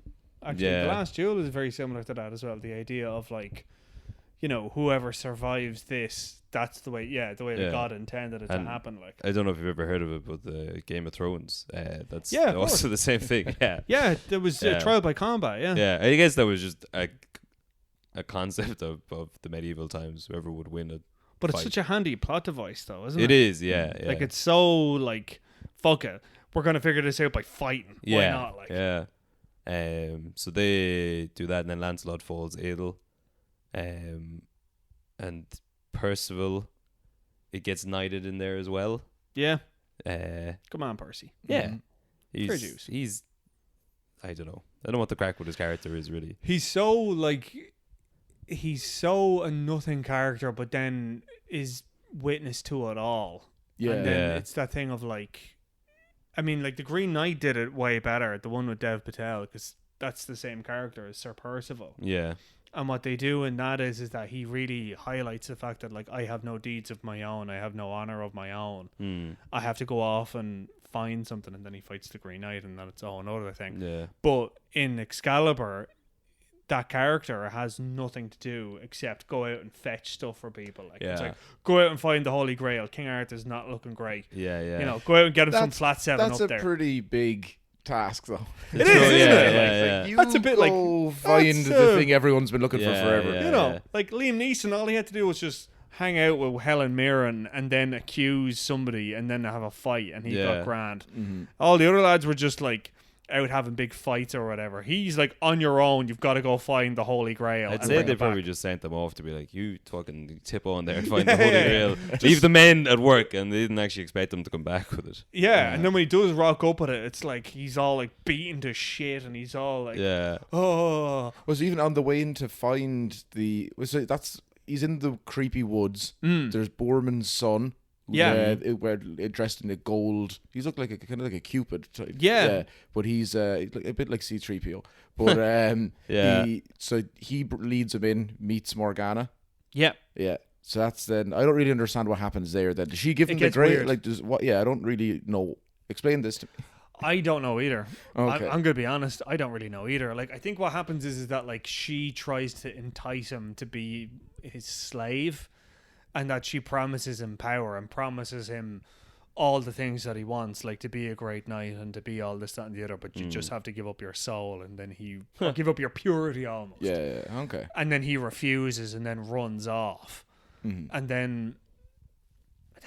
Actually, The Last Duel is very similar to that as well. The idea of like, whoever survives this, that's the way that God intended it to happen. Like, I don't know if you've ever heard of it, but the Game of Thrones, that's of also course. the same thing. Yeah, there was trial by combat. Yeah, I guess that was just a concept of the medieval times. Whoever would win it. But it's such a handy plot device, though, isn't it? It is, yeah. Like it's so like, fuck it, we're gonna figure this out by fighting. Why not? Like, yeah. So they do that, and then Lancelot falls ill, and Percival, it gets knighted in there as well. Yeah. Come on, Percy. Yeah. He's I don't know. I don't know what the crack with his character is really. He's so a nothing character, but then is witness to it all. Yeah. And then it's that thing of like, I mean, like the Green Knight did it way better, the one with Dev Patel, because that's the same character as Sir Percival. Yeah. And what they do in that is that he really highlights the fact that like I have no deeds of my own, I have no honor of my own. I have to go off and find something, and then he fights the Green Knight, and that's all another thing. Yeah. But in Excalibur, that character has nothing to do except go out and fetch stuff for people. Like it's like go out and find the Holy Grail. King Arthur's not looking great. Yeah. Go out and get him some flat 7 up there. That's a pretty big task, though. It is, isn't it? Like, that's a bit like find the thing everyone's been looking for forever. Like Liam Neeson, all he had to do was just hang out with Helen Mirren and then accuse somebody and then have a fight, and he got grand. All the other lads were just like out having big fights or whatever. He's like, on your own, you've got to go find the Holy Grail. I'd say they probably just sent them off to be like, you fucking tip on there and find the Holy Grail. Leave the men at work, and they didn't actually expect them to come back with it. And then when he does rock up with it, it's like he's all like beaten to shit, and he's all like, Was even on the way in to find he's in the creepy woods. There's Borman's son. Where dressed in a gold. He's looked like a kind of like a Cupid type. But he's a bit like C-3PO. But he leads him in, meets Morgana. Yeah. So that's then. I don't really understand what happens there. Then does she give him the grail? Like I don't really know. Explain this to me. I don't know either. Okay. I'm gonna be honest. I don't really know either. Like I think what happens is that like she tries to entice him to be his slave. and that she promises him power and promises him all the things that he wants, like to be a great knight and to be all this, that, and the other, but you just have to give up your soul, and then or give up your purity almost. Yeah, okay. And then he refuses and then runs off. And then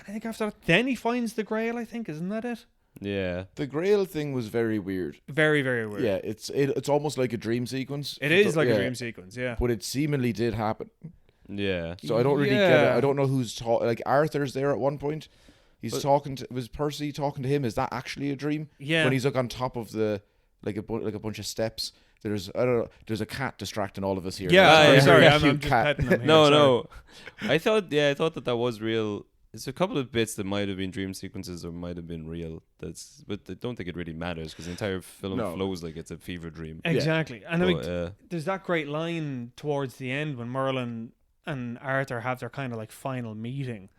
I think after that, then he finds the Grail, I think, isn't that it? Yeah. The Grail thing was very weird. Very, very weird. Yeah, it's almost like a dream sequence. It is like a dream sequence, yeah. But it seemingly did happen. Yeah. So I don't really get it. I don't know who's like Arthur's there at one point. He's was Percy talking to him? Is that actually a dream? Yeah. When he's like on top of the like a bunch of steps. There's There's a cat distracting all of us here. Yeah, sorry, I'm cute just cat. petting him here. No. I thought that was real. There's a couple of bits that might have been dream sequences or might have been real. But I don't think it really matters because the entire film flows like it's a fever dream. Exactly. And I mean, But, there's that great line towards the end when Merlin and Arthur have their kind of like final meeting.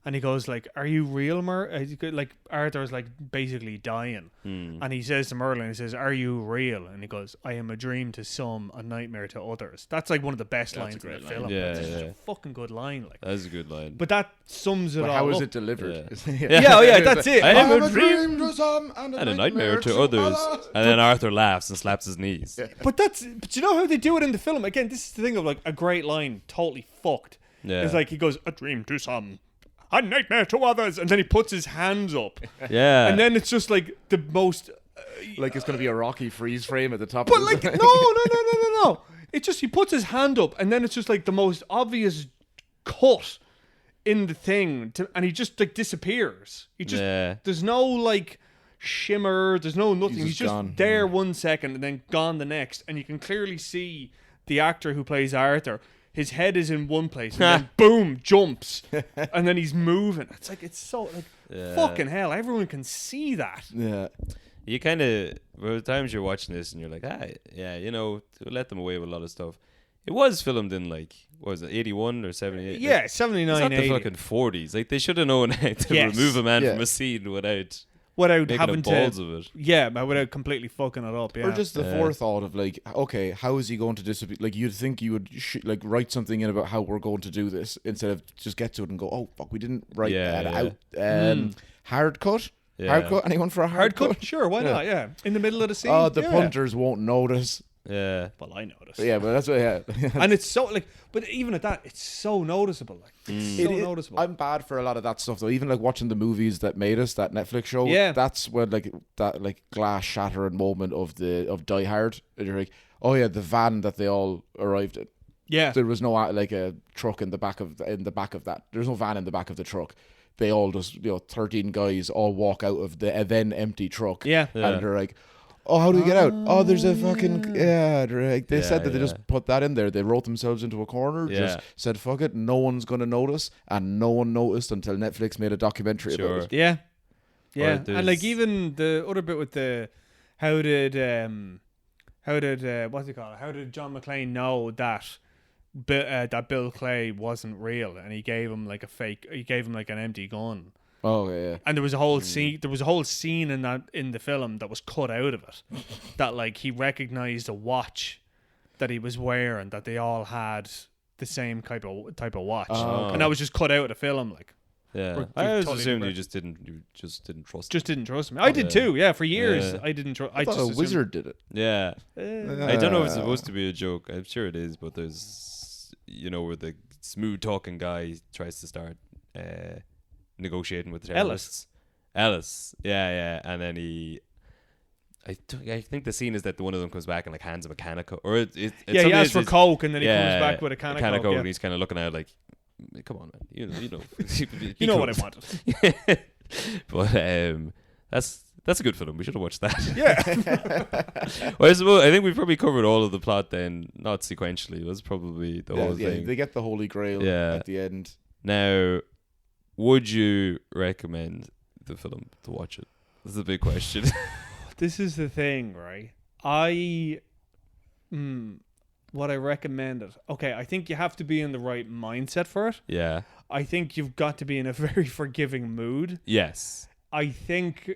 And he goes like, "Are you real, like Arthur's like basically dying." And he says to Merlin, he says, "Are you real?" And he goes, "I am a dream to some, a nightmare to others." That's like one of the best lines in the film. Yeah, That's yeah. a fucking good line. Like, That's a good line. but that sums it But all how is up. it delivered? Yeah, that's it. I am a dream to some and a nightmare to others. And then Arthur laughs and slaps his knees. Yeah. But you know how they do it in the film? Again, this is the thing of like a great line, totally fucked. It's like he goes, "A dream to some, a nightmare to others," and then he puts his hands up. Yeah. And then it's just like the most like it's gonna be a Rocky freeze frame at the top. but of like no. It just he puts his hand up and then it's just like the most obvious cut in the thing and he just like disappears. He just there's no like shimmer, there's no nothing. He's just gone. there 1 second and then gone the next, and you can clearly see the actor who plays Arthur. His head is in one place and then boom, jumps. And then he's moving. It's like, it's so, like, fucking hell, everyone can see that. Yeah. You kind of, there are times you're watching this and you're like, to let them away with a lot of stuff. It was filmed in, like, what was it, 81 or 78? Yeah, 79, It's not 80. the fucking 40s. Like, they should have known how to remove a man from a scene without making having balls of it. Yeah, but without completely fucking it up, yeah. Or just the forethought of like, okay, how is he going to disappear? Like, you'd think you would like write something in about how we're going to do this instead of just get to it and go, oh fuck, we didn't write that out. Hard cut. Yeah. Hard cut. Anyone for a hard cut? Sure, why not? Yeah, in the middle of the scene. Oh, the punters won't notice. Yeah. Well, I noticed. Yeah, but that's what. Yeah. And it's so like, but even at that, it's so noticeable. Like, it's so noticeable. I'm bad for a lot of that stuff though. Even like watching the movies that made us, that Netflix show. Yeah. That's when like that like glass shattering moment of Die Hard. And you're like, oh yeah, the van that they all arrived in. Yeah. There was no like a truck in the back of that. There's no van in the back of the truck. They all just 13 guys all walk out of the then empty truck. Yeah. And they're like, oh, how do we get out? Oh, there's a fucking they said that they just put that in there. They wrote themselves into a corner. Just said fuck it. No one's gonna notice, and no one noticed until Netflix made a documentary about it. Yeah. Yeah. Or And like even the other bit with the how did what's it called? How did John McClane know that Bill Clay wasn't real, and he gave him like an empty gun. Oh yeah. And there was a whole scene. There was a whole scene in the film that was cut out of it. That like he recognized a watch that he was wearing. That they all had the same type of watch, and that was just cut out of the film. Like, yeah, I always assumed you just didn't trust. Just didn't trust me. I did too. Yeah, for years I didn't trust. I thought just a wizard did it. Yeah, I don't know if it's supposed to be a joke. I'm sure it is, but there's where the smooth talking guy tries to start negotiating with the terrorists. Ellis. Yeah, and then I think the scene is that one of them comes back and like hands him a can of coke, or he asks for coke and then he comes back with a can of coke, and he's kind of looking at it like, come on, man, you know, you know what I wanted. But that's a good film. We should have watched that. Yeah. Well, I think we've probably covered all of the plot then, not sequentially. It was probably the whole thing. They get the Holy Grail at the end. Now, would you recommend the film to watch it? This is a big question. This is the thing, right? What I recommended. Okay, I think you have to be in the right mindset for it. Yeah. I think you've got to be in a very forgiving mood. Yes. I think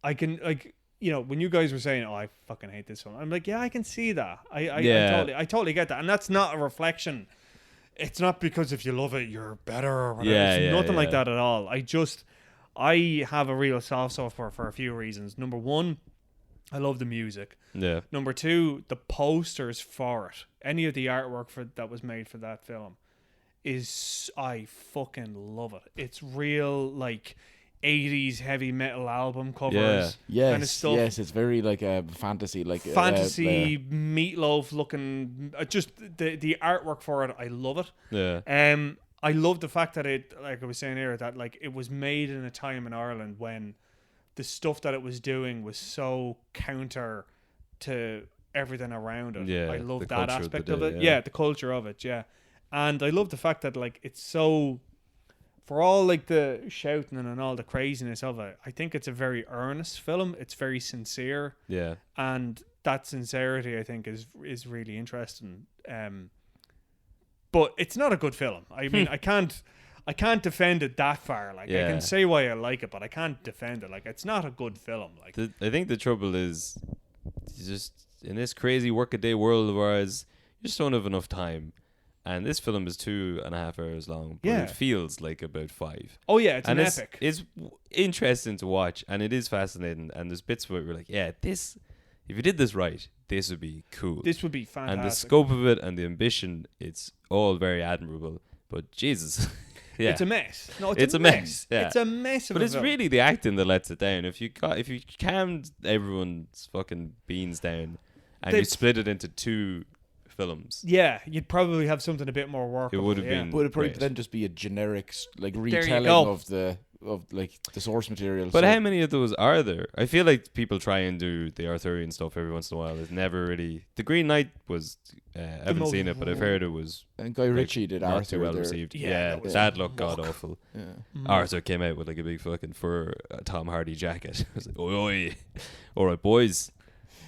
I can, like, when you guys were saying, "Oh, I fucking hate this film," I'm like, yeah, I can see that. I totally get that, and that's not a reflection. it's not because if you love it you're better or whatever. Yeah, It's yeah, nothing like yeah. that at all. I have a real soft spot for a few reasons. Number one, I love the music. Yeah. Number two, the posters for it, any of the artwork that was made for that film, I fucking love it. It's real like 80s heavy metal album covers Yes, kind of stuff. yes, it's very like fantasy, like Fantasy meatloaf looking. Just the artwork for it, I love it. Yeah. I love the fact that it, like I was saying earlier, that like it was made in a time in Ireland when the stuff that it was doing was so counter to everything around it. Yeah, I love the that culture of aspect the of day, it. yeah. Yeah, the culture of it. Yeah, and I love the fact that like it's so, for all like the shouting and all the craziness of it, I think it's a very earnest film. It's very sincere, Yeah. and that sincerity I think is really interesting. But it's not a good film. I mean, I can't defend it that far. Like I Yeah. can say why I like it, but I can't defend it. Like it's not a good film. Like I think the trouble is just in this crazy workaday world of ours, you just don't have enough time. And this film is 2.5 hours long, but Yeah. it feels like about 5. oh yeah, it's And an it's, epic. it's interesting to watch, and it is fascinating. And there's bits where we're like, yeah, this, if you did this right, this would be cool. This would be fantastic. And the scope of it and the ambition, it's all very admirable. But Jesus, yeah, It's a mess. No, It's a a mess. mess, yeah. It's a mess. Of but a it's film. really the acting that lets it down. If you calmed everyone's fucking beans down, and you They've- split it into 2 films, Yeah, you'd probably have something a bit more workable. it would have yeah. been. But it'd probably great. then just be a generic like you retelling go. of like the source material. But so- how many of those are there? I feel like people try and do the Arthurian stuff every once in a while. It's never really. The Green Knight was. I haven't most- seen it, but I've heard it was and Guy Ritchie did not Arthur too well there. received. Yeah, Yeah, that was that looked muck. god awful. Yeah. Arthur came out with like a big fucking fur Tom Hardy jacket. I was like, oi, oi, all right, boys.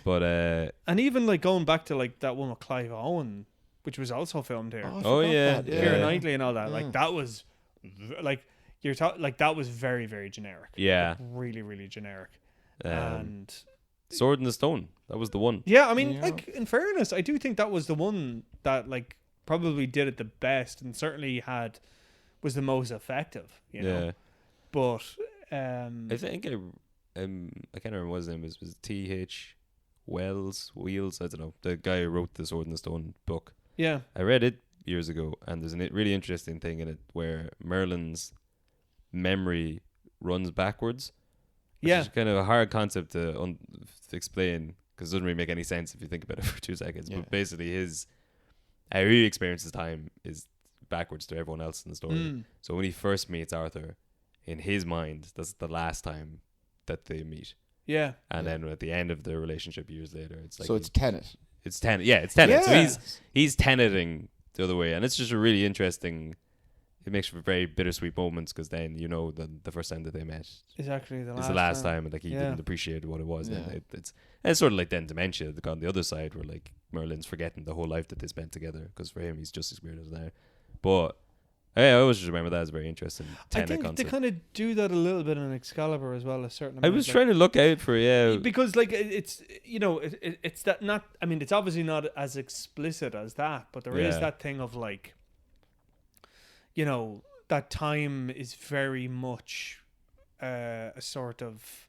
But And even like going back to like that one with Clive Owen, which was also filmed here. I Oh, forgot yeah, that, Keira yeah. Knightley and all that. Yeah. Like that was like like that was very, very generic. yeah, Like, really, really generic. um, And Sword in the Stone. That was the one. yeah, I mean, Yeah. like in fairness, I do think that was the one that like probably did it the best and certainly was the most effective. You know, Yeah, but I think I can't remember what his name is. Was T.H. Wheels? I don't know. The guy who wrote the Sword in the Stone book. yeah, I read it years ago, and there's a really interesting thing in it where Merlin's memory runs backwards. Which yeah, is kind of a hard concept to explain because it doesn't really make any sense if you think about it for 2 seconds. Yeah. But basically, how he experiences time is backwards to everyone else in the story. Mm. So when he first meets Arthur, in his mind, that's the last time that they meet. yeah. And Yeah. then at the end of their relationship years later, it's like So it's Tenet. it's Tenet. Yeah, it's Tenet. Yeah. So he's Teneting the other way, and it's just a really interesting. It makes for very bittersweet moments because then you know the first time that they met Is actually is the last time, and like he Yeah. didn't appreciate what it was. And Yeah. it's sort of like then dementia on the other side, where like Merlin's forgetting the whole life that they spent together because for him he's just as weird as now. But I always just remember that as a very interesting I Tenet think concept. they kind of do that a little bit in Excalibur as well. A certain. I amount, was like- trying to look out for because like it's it's that not. I mean, it's obviously not as explicit as that, but there is Yeah. that thing of like, that time is very much a sort of.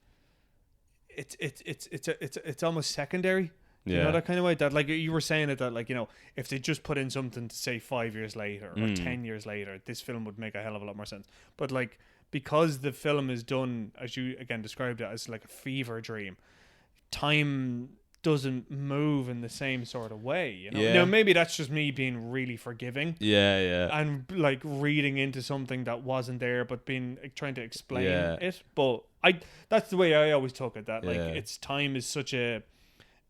It's almost secondary. You know that kind of way, that like you were saying it, that like if they just put in something to say 5 years later or 10 years later, this film would make a hell of a lot more sense. But like because the film is done, as you again described it, as like a fever dream, time doesn't move in the same sort of way. Yeah. Now maybe that's just me being really forgiving yeah. and like reading into something that wasn't there, but being trying to explain Yeah. it. But that's the way I always took it. That like Yeah. its time is such a.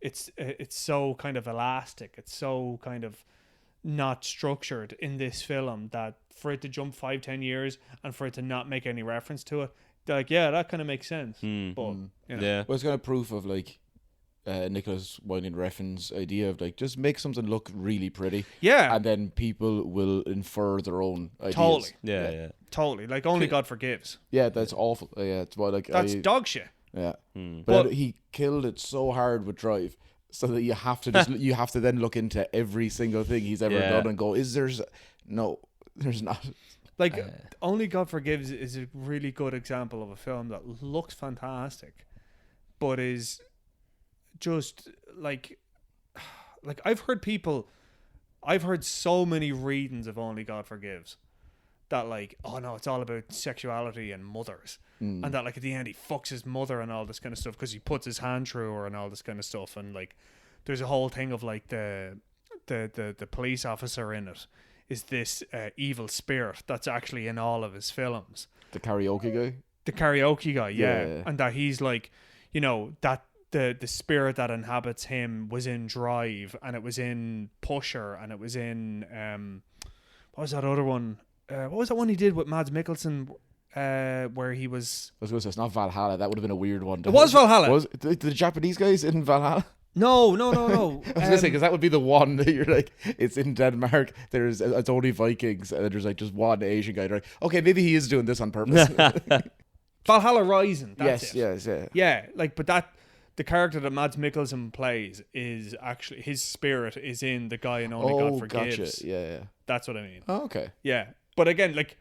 It's so kind of elastic. It's so kind of not structured in this film that for it to jump 5-10 years and for it to not make any reference to it, like that kind of makes sense. But Yeah. Well, it's kind of proof of like Nicholas Winding Refn's idea of like just make something look really pretty, yeah, and then people will infer their own ideas. Totally. Yeah. totally. Like only God forgives. Yeah, that's awful. Yeah, it's why like That's dog shit. yeah. Hmm. But But- he killed it so hard with Drive So that you have to then look into every single thing he's ever done and go, no, there's not. Like, Only God Forgives is a really good example of a film that looks fantastic, but is just like I've heard so many readings of Only God Forgives that like, oh no, it's all about sexuality and mothers, and that like at the end he fucks his mother and all this kind of stuff because he puts his hand through her and all this kind of stuff, and like there's a whole thing of like the police officer in it is this evil spirit that's actually in all of his films. The karaoke guy? Yeah. And that he's like, you know, that the spirit that inhabits him was in Drive, and it was in Pusher, and it was in what was that other one? What was that one he did with Mads Mikkelsen where he was... I was going to say, it's not Valhalla. That would have been a weird one. It was Valhalla. Was the Japanese guys in Valhalla? No. I was going to say, because that would be the one that you're like, it's in Denmark, it's only Vikings, and there's like just one Asian guy. Like, okay, maybe he is doing this on purpose. Valhalla Rising, that's yes, it. Yeah, like, but the character that Mads Mikkelsen plays is actually, his spirit is in the guy in Only God Forgives. Gotcha. Yeah. That's what I mean. Oh, okay. Yeah, but again, like,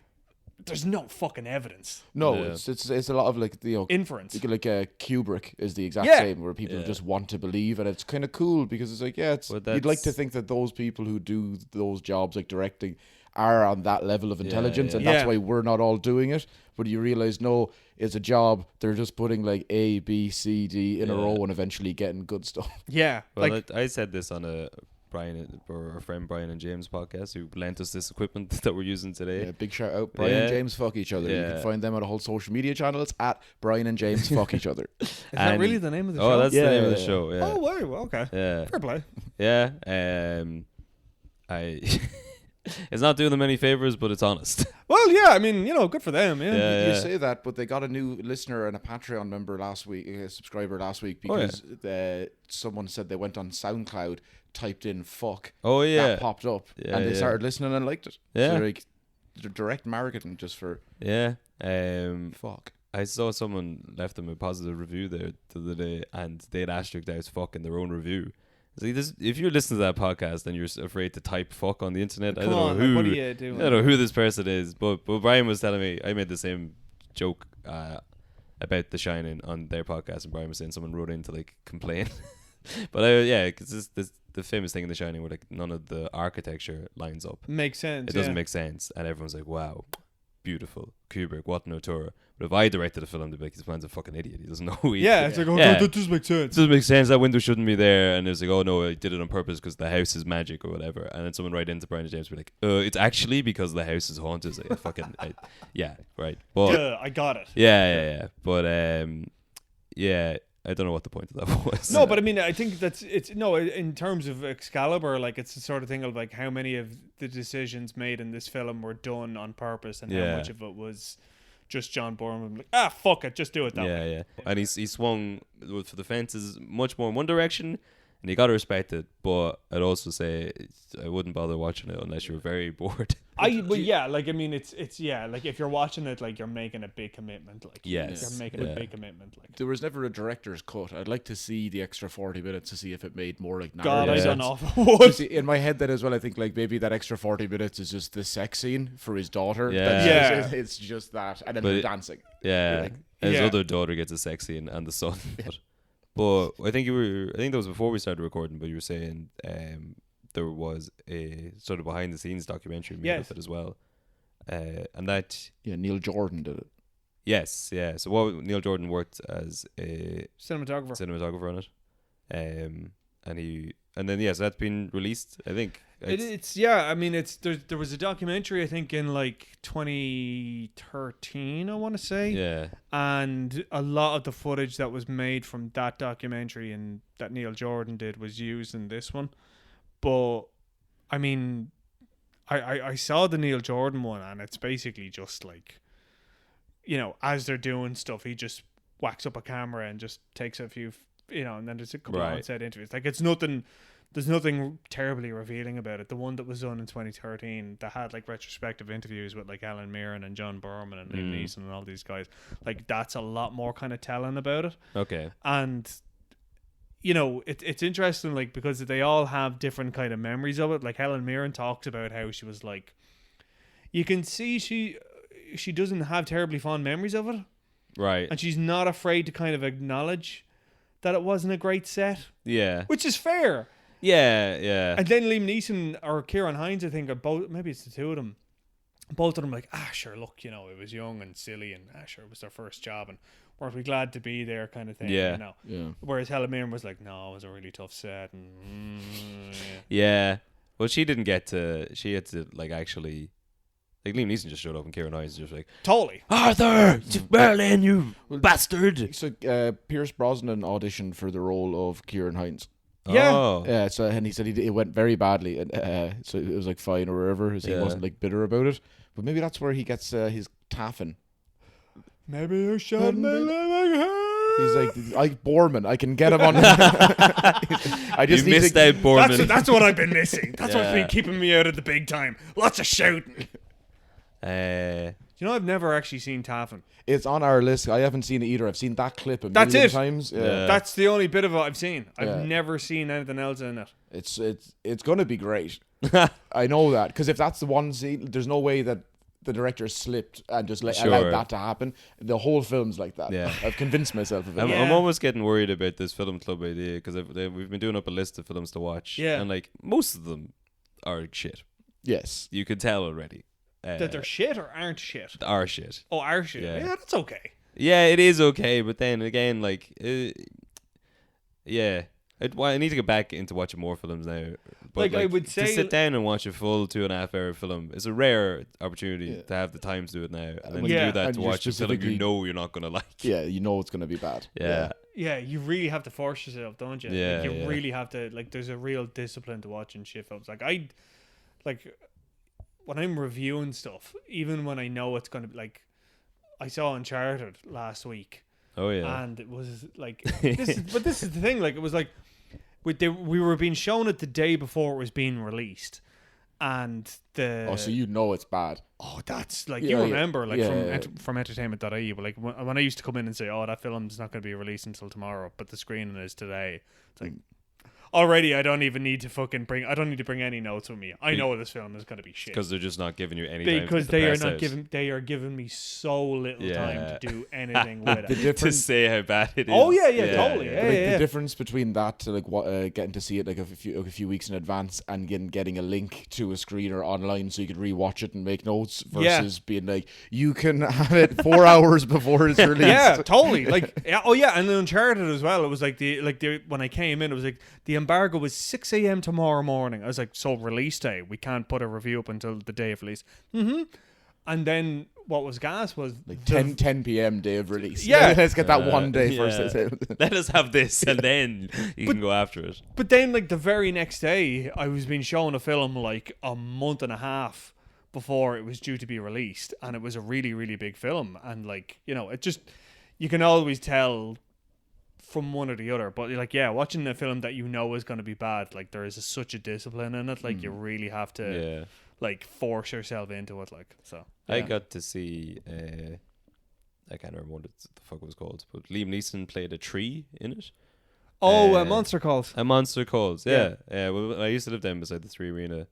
there's no fucking evidence. No, Yeah. it's a lot of like, you know, Inference. like Kubrick is the exact Yeah. same, where people just want to believe, and it's kind of cool because it's like, you'd like to think that those people who do those jobs like directing are on that level of intelligence, and that's why we're not all doing it. But you realize, no, it's a job. They're just putting like A, B, C, D in a row and eventually getting good stuff. Yeah, Well, like I said this on a our friend Brian and James podcast, who lent us this equipment that we're using today. Yeah, big shout out. Brian and James fuck each other. You can find them on all social media channels at Brian and James fuck each other. is that really the name of the show? Oh, that's the name of the show. Yeah. Oh, wow. Okay. Yeah. Fair play. Yeah. It's not doing them any favors, but it's honest. Well, yeah. I mean, you know, good for them. Yeah. You say that, but they got a new listener and a Patreon member last week, a subscriber last week, because someone said they went on SoundCloud, typed in fuck. Oh yeah. That popped up, and they started listening and liked it. Yeah. So like, direct marketing just for fuck. I saw someone left them a positive review there the other day, and they had asterisked out fuck in their own review. It's like this, if you're listening to that podcast and you're afraid to type fuck on the internet, I don't know who. What are you doing? I don't know who this person is, but Brian was telling me, I made the same joke about The Shining on their podcast, and Brian was saying someone wrote in to like complain. But because this the famous thing in The Shining where like none of the architecture lines up. Makes sense. It doesn't make sense, and everyone's like, "Wow, beautiful, Kubrick, what an auteur." But if I directed a film, they'd be like, "This man's a fucking idiot. He doesn't know who he is." Yeah, it's like, that does make sense. It doesn't make sense. That window shouldn't be there. And it's like, "Oh no, I did it on purpose because the house is magic or whatever." And then someone write into Brian and James, be like, "It's actually because the house is haunted." It's like, right. But I got it. yeah. But I don't know what the point of that was. No, but I mean, I think in terms of Excalibur, like it's the sort of thing of like how many of the decisions made in this film were done on purpose, and how much of it was just John Boorman like, fuck it, just do it that way. Yeah. And he swung for the fences much more in one direction, and you got to respect it. But I'd also say I wouldn't bother watching it unless you're very bored. It's like if you're watching it, like you're making a big commitment. Like you're making a big commitment. Like there was never a director's cut. I'd like to see the extra 40 minutes to see if it made more like God, narrative I don't sense. know. See, in my head then as well, I think like maybe that extra 40 minutes is just the sex scene for his daughter. It's just that, and then they're dancing. Yeah, his other daughter ggets a sex scene, and the son. But I think that was before we started recording. But you were saying there was a sort of behind the scenes documentary made of it as well, and that Neil Jordan did it. Yes, yeah. So Neil Jordan worked as a cinematographer on it, and then so that's been released. I think there was a documentary I think in like 2013 I want to say, and a lot of the footage that was made from that documentary and that Neil Jordan did was used in this one. But I mean, I saw the Neil Jordan one, and it's basically just like, you know, as they're doing stuff, he just whacks up a camera and just takes a few, you know, and then there's a couple of on-set interviews. Like, it's nothing. There's nothing terribly revealing about it. The one that was done in 2013 that had like retrospective interviews with like Alan Mirren and John Boorman and Liam Neeson and all these guys, like that's a lot more kind of telling about it. Okay. And you know, it's interesting, like, because they all have different kind of memories of it. Like Helen Mirren talks about how she was like, you can see she doesn't have terribly fond memories of it, Right. and she's not afraid to kind of acknowledge that it wasn't a great set, Yeah. which is fair. Yeah. Yeah. And then Liam Neeson or Kieran Hines, I think, are both, maybe it's the two of them, both of them like, sure, look, you know, it was young and silly, and sure, it was their first job, and weren't we glad to be there, kind of thing. Yeah. You know. Yeah. Whereas Helen Mirren was like, no, it was a really tough set, and Yeah. Well, she didn't get to. She had to like actually. Like Liam Neeson just showed up and Kieran Hines just like, totally. Arthur, it's Berlin, you bastard. So Pierce Brosnan auditioned for the role of Kieran Hines. Yeah. Oh. Yeah, so and he said it went very badly, and so it was like fine or whatever. So he Yeah. wasn't like bitter about it. But maybe that's where he gets his taffin. Maybe you shot me like her. He's like Borman. I can get him on. I just You need missed to, out, Borman. That's what I've been missing. That's what's Yeah. been keeping me out of the big time. Lots of shouting. Uh, You know, I've never actually seen Taffin. It's on our list. I haven't seen it either. I've seen that clip a That's million it. times. Yeah. That's the only bit of it I've seen. I've Yeah. never seen anything else in it. It's gonna be great. I know that because if that's the one scene, there's no way that the director slipped and just Sure. allowed that to happen. The whole film's like that. Yeah. I've convinced myself of it. I'm, Yeah. I'm almost getting worried about this film club idea because we've been doing up a list of films to watch. Yeah. And like most of them are shit. Yes. You can tell already. That they're shit or aren't shit. Are shit. Oh, are shit. Yeah. Yeah, that's okay. Yeah, it is okay, but then again, like, yeah, I need to get back into watching more films now. But Like, I would say- to sit down and watch a full 2.5 hour film is a rare opportunity Yeah. to have the time to do it now, and then Yeah. to do that And to you're watch a film you specifically- know you're not gonna like. Yeah, you know it's gonna be bad. Yeah. Yeah, you really have to force yourself, don't you? Yeah, Like, you yeah. really have to, like, there's a real discipline to watching shit films. Like, when I'm reviewing stuff, even when I know it's going to be, like, I saw Uncharted last week, Oh yeah. and it was, like, this is the thing, like, it was, like, we were being shown it the day before it was being released, and Oh, so you know it's bad. that's like Yeah, you yeah. remember like Yeah, from yeah. from entertainment.ie, but like when I used to come in and say, oh, that film's not going to be released until tomorrow, but the screening is today, it's like already I don't even need to bring any notes with me. I know this film is going to be shit Because they're just not giving you any time because to get the press out. they are giving me so little time Yeah. to do anything with The it. to difference. say how bad it is. Oh yeah, totally. Yeah, Like, yeah. the difference between that to like getting to see it like a few weeks in advance and getting a link to a screener online so you could rewatch it and make notes versus being like you can have it 4 hours before it's released. Yeah, totally. Like, oh yeah, and then Uncharted as well. It was like the when I came in, it was like the embargo was 6 a.m. tomorrow morning. I was like, so release day, we can't put a review up until the day of release. And then what was gas was Like 10 p.m. day of release. Yeah. Let's get that one day yeah. first. Let us have this, and then you can go after it. But then, like, the very next day, I was being shown a film like a month and a half before it was due to be released, and it was a really, really big film. And, like, you know, it just, you can always tell from one or the other. But, like, yeah, watching a film that you know is going to be bad, like, there is such a discipline in it. Like, you really have to, Yeah. like, force yourself into it. Like, so. I yeah. got to see. I can't remember what the fuck it was called, but Liam Neeson played a tree in it. Monster Calls. A Monster Calls. Yeah. Yeah. Well, I used to live down beside the 3 Arena,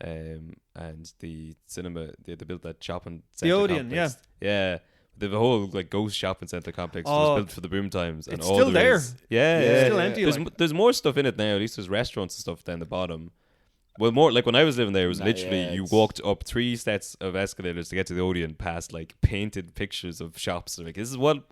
and the cinema. They built that shopping center. Odeon, complex. Yeah. They have a whole like ghost shopping center complex that Oh, was built for the boom times. And it's all still there. Yeah, It's yeah. still empty. There's Like. there's more stuff in it now. At least there's restaurants and stuff down the bottom. Well, more like when I was living there, it was Nah, literally yeah, you it's- walked up 3 sets of escalators to get to the Odeon, past like painted pictures of shops. Like this is what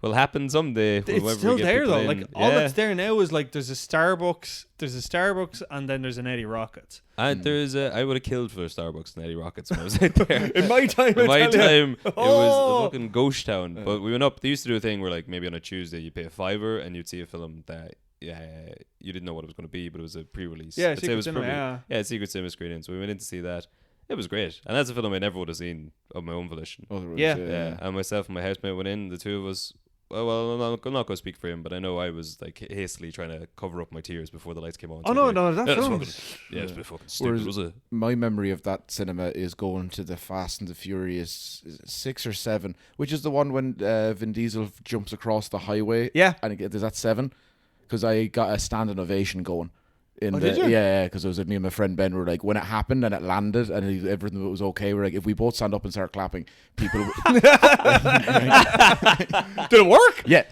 will happen someday. It's whenever still we get there people though. in. Like all that's there now is like there's a Starbucks, and then there's an Eddie Rockets. And there's I would have killed for Starbucks and Eddie Rockets when I was out there. In my time, In my I tell you. time, it was Oh. a fucking ghost town. But we went up. They used to do a thing where, like, maybe on a Tuesday you pay a $5 and you'd see a film that you didn't know what it was going to be, but it was a pre-release. Yeah, I'd say it Secret was Cinema, probably- yeah. Secret Cinema screening. So we went in to see that. It was great, and that's a film I never would have seen of my own volition. Yeah. Yeah, and myself and my housemate went in. The two of us. Well, I'm not going to speak for him, but I know I was like hastily trying to cover up my tears before the lights came on. Oh So no, like, no, that yeah, it's film. fucking- it's been fucking stupid, Whereas- was it? My memory of that cinema is going to the Fast and the Furious 6 or 7, which is the one when Vin Diesel jumps across the highway. Yeah. And is that 7? because I got a standing ovation going. Did you? Yeah, because it was me and my friend Ben were like, when it happened and it landed and everything was okay, we're like, if we both stand up and start clapping, people Did it work? yeah.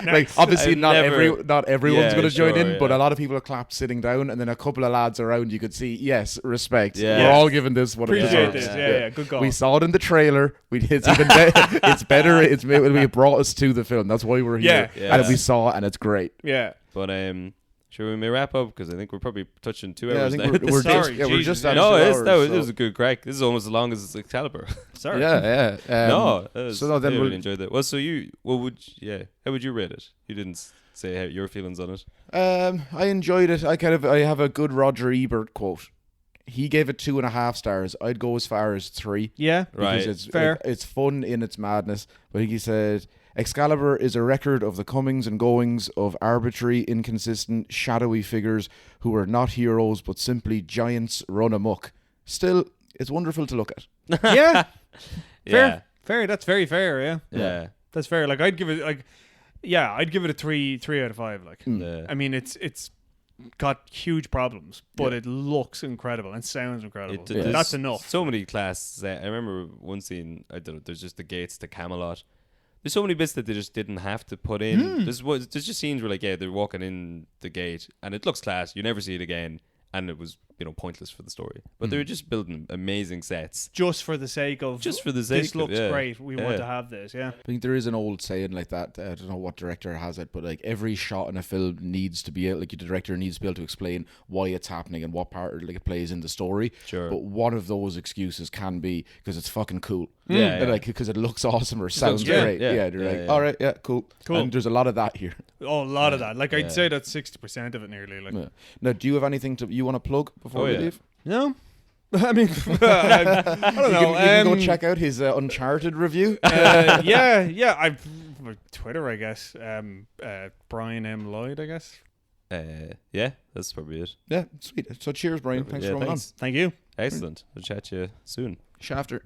Like obviously not everyone's gonna join in, yeah. but a lot of people have clapped sitting down, and then a couple of lads around you could see, yes, respect. Yeah. We're all giving this what it Appreciate deserves. this. Yeah, good call. We saw it in the trailer. It's even it's better. It brought us to the film. That's why we're here. Yeah. And we saw it, and it's great. Yeah. But sure, we may wrap up because I think we're probably touching 2 Yeah, I hours think now. we're Sorry, just we're just Jesus. at No, 2 it hours, was a good crack. This is almost as long as Excalibur. Sorry. Yeah. No, that was, so no, then I we'll- really enjoyed that. Well, so how would you rate it? You didn't say how your feelings on it. I enjoyed it. I have a good Roger Ebert quote. He gave it 2.5 stars. I'd go as far as 3. Yeah. Right. Because it's Fair. It's fun in its madness. But he said, Excalibur is a record of the comings and goings of arbitrary, inconsistent, shadowy figures who are not heroes but simply giants run amok. Still, it's wonderful to look at. Yeah. Yeah. Fair. That's very fair. Yeah. Yeah. That's fair. Like I'd give it a 3 out of 5. Like Yeah. I mean, it's got huge problems, but it looks incredible and sounds incredible. There's That's enough. So many classes. I remember one scene. I don't know. There's just the gates to Camelot. There's so many bits that they just didn't have to put in. There's just scenes where they're walking in the gate and it looks class. You never see it again, and it was pointless for the story. But they were just building amazing sets. Just for the sake of Just for the this sake looks of, yeah. great. We want Yeah. to have this. Yeah. I think there is an old saying like that. I don't know what director has it, but like every shot in a film needs to be the director needs to be able to explain why it's happening and what part it plays in the story. Sure. But one of those excuses can be because it's fucking cool. Yeah, And, like because it looks awesome or sounds great. great. Yeah. Yeah, they're Yeah, like, yeah. all right, yeah, cool. Cool. And there's a lot of that here. Oh, a lot of that. Like I'd Yeah. say that's 60% of it nearly. Like Yeah. Now, do you have anything you want to plug before we yeah. leave? no. I mean, I don't know. You can go check out his Uncharted review. Yeah. I've Twitter, I guess. Brian M. Lloyd, I guess. Yeah, that's probably it. Yeah, sweet. So cheers, Brian. Thanks Yeah, for coming thanks. Thank you. Excellent. I'll chat to you soon. on. Shafter.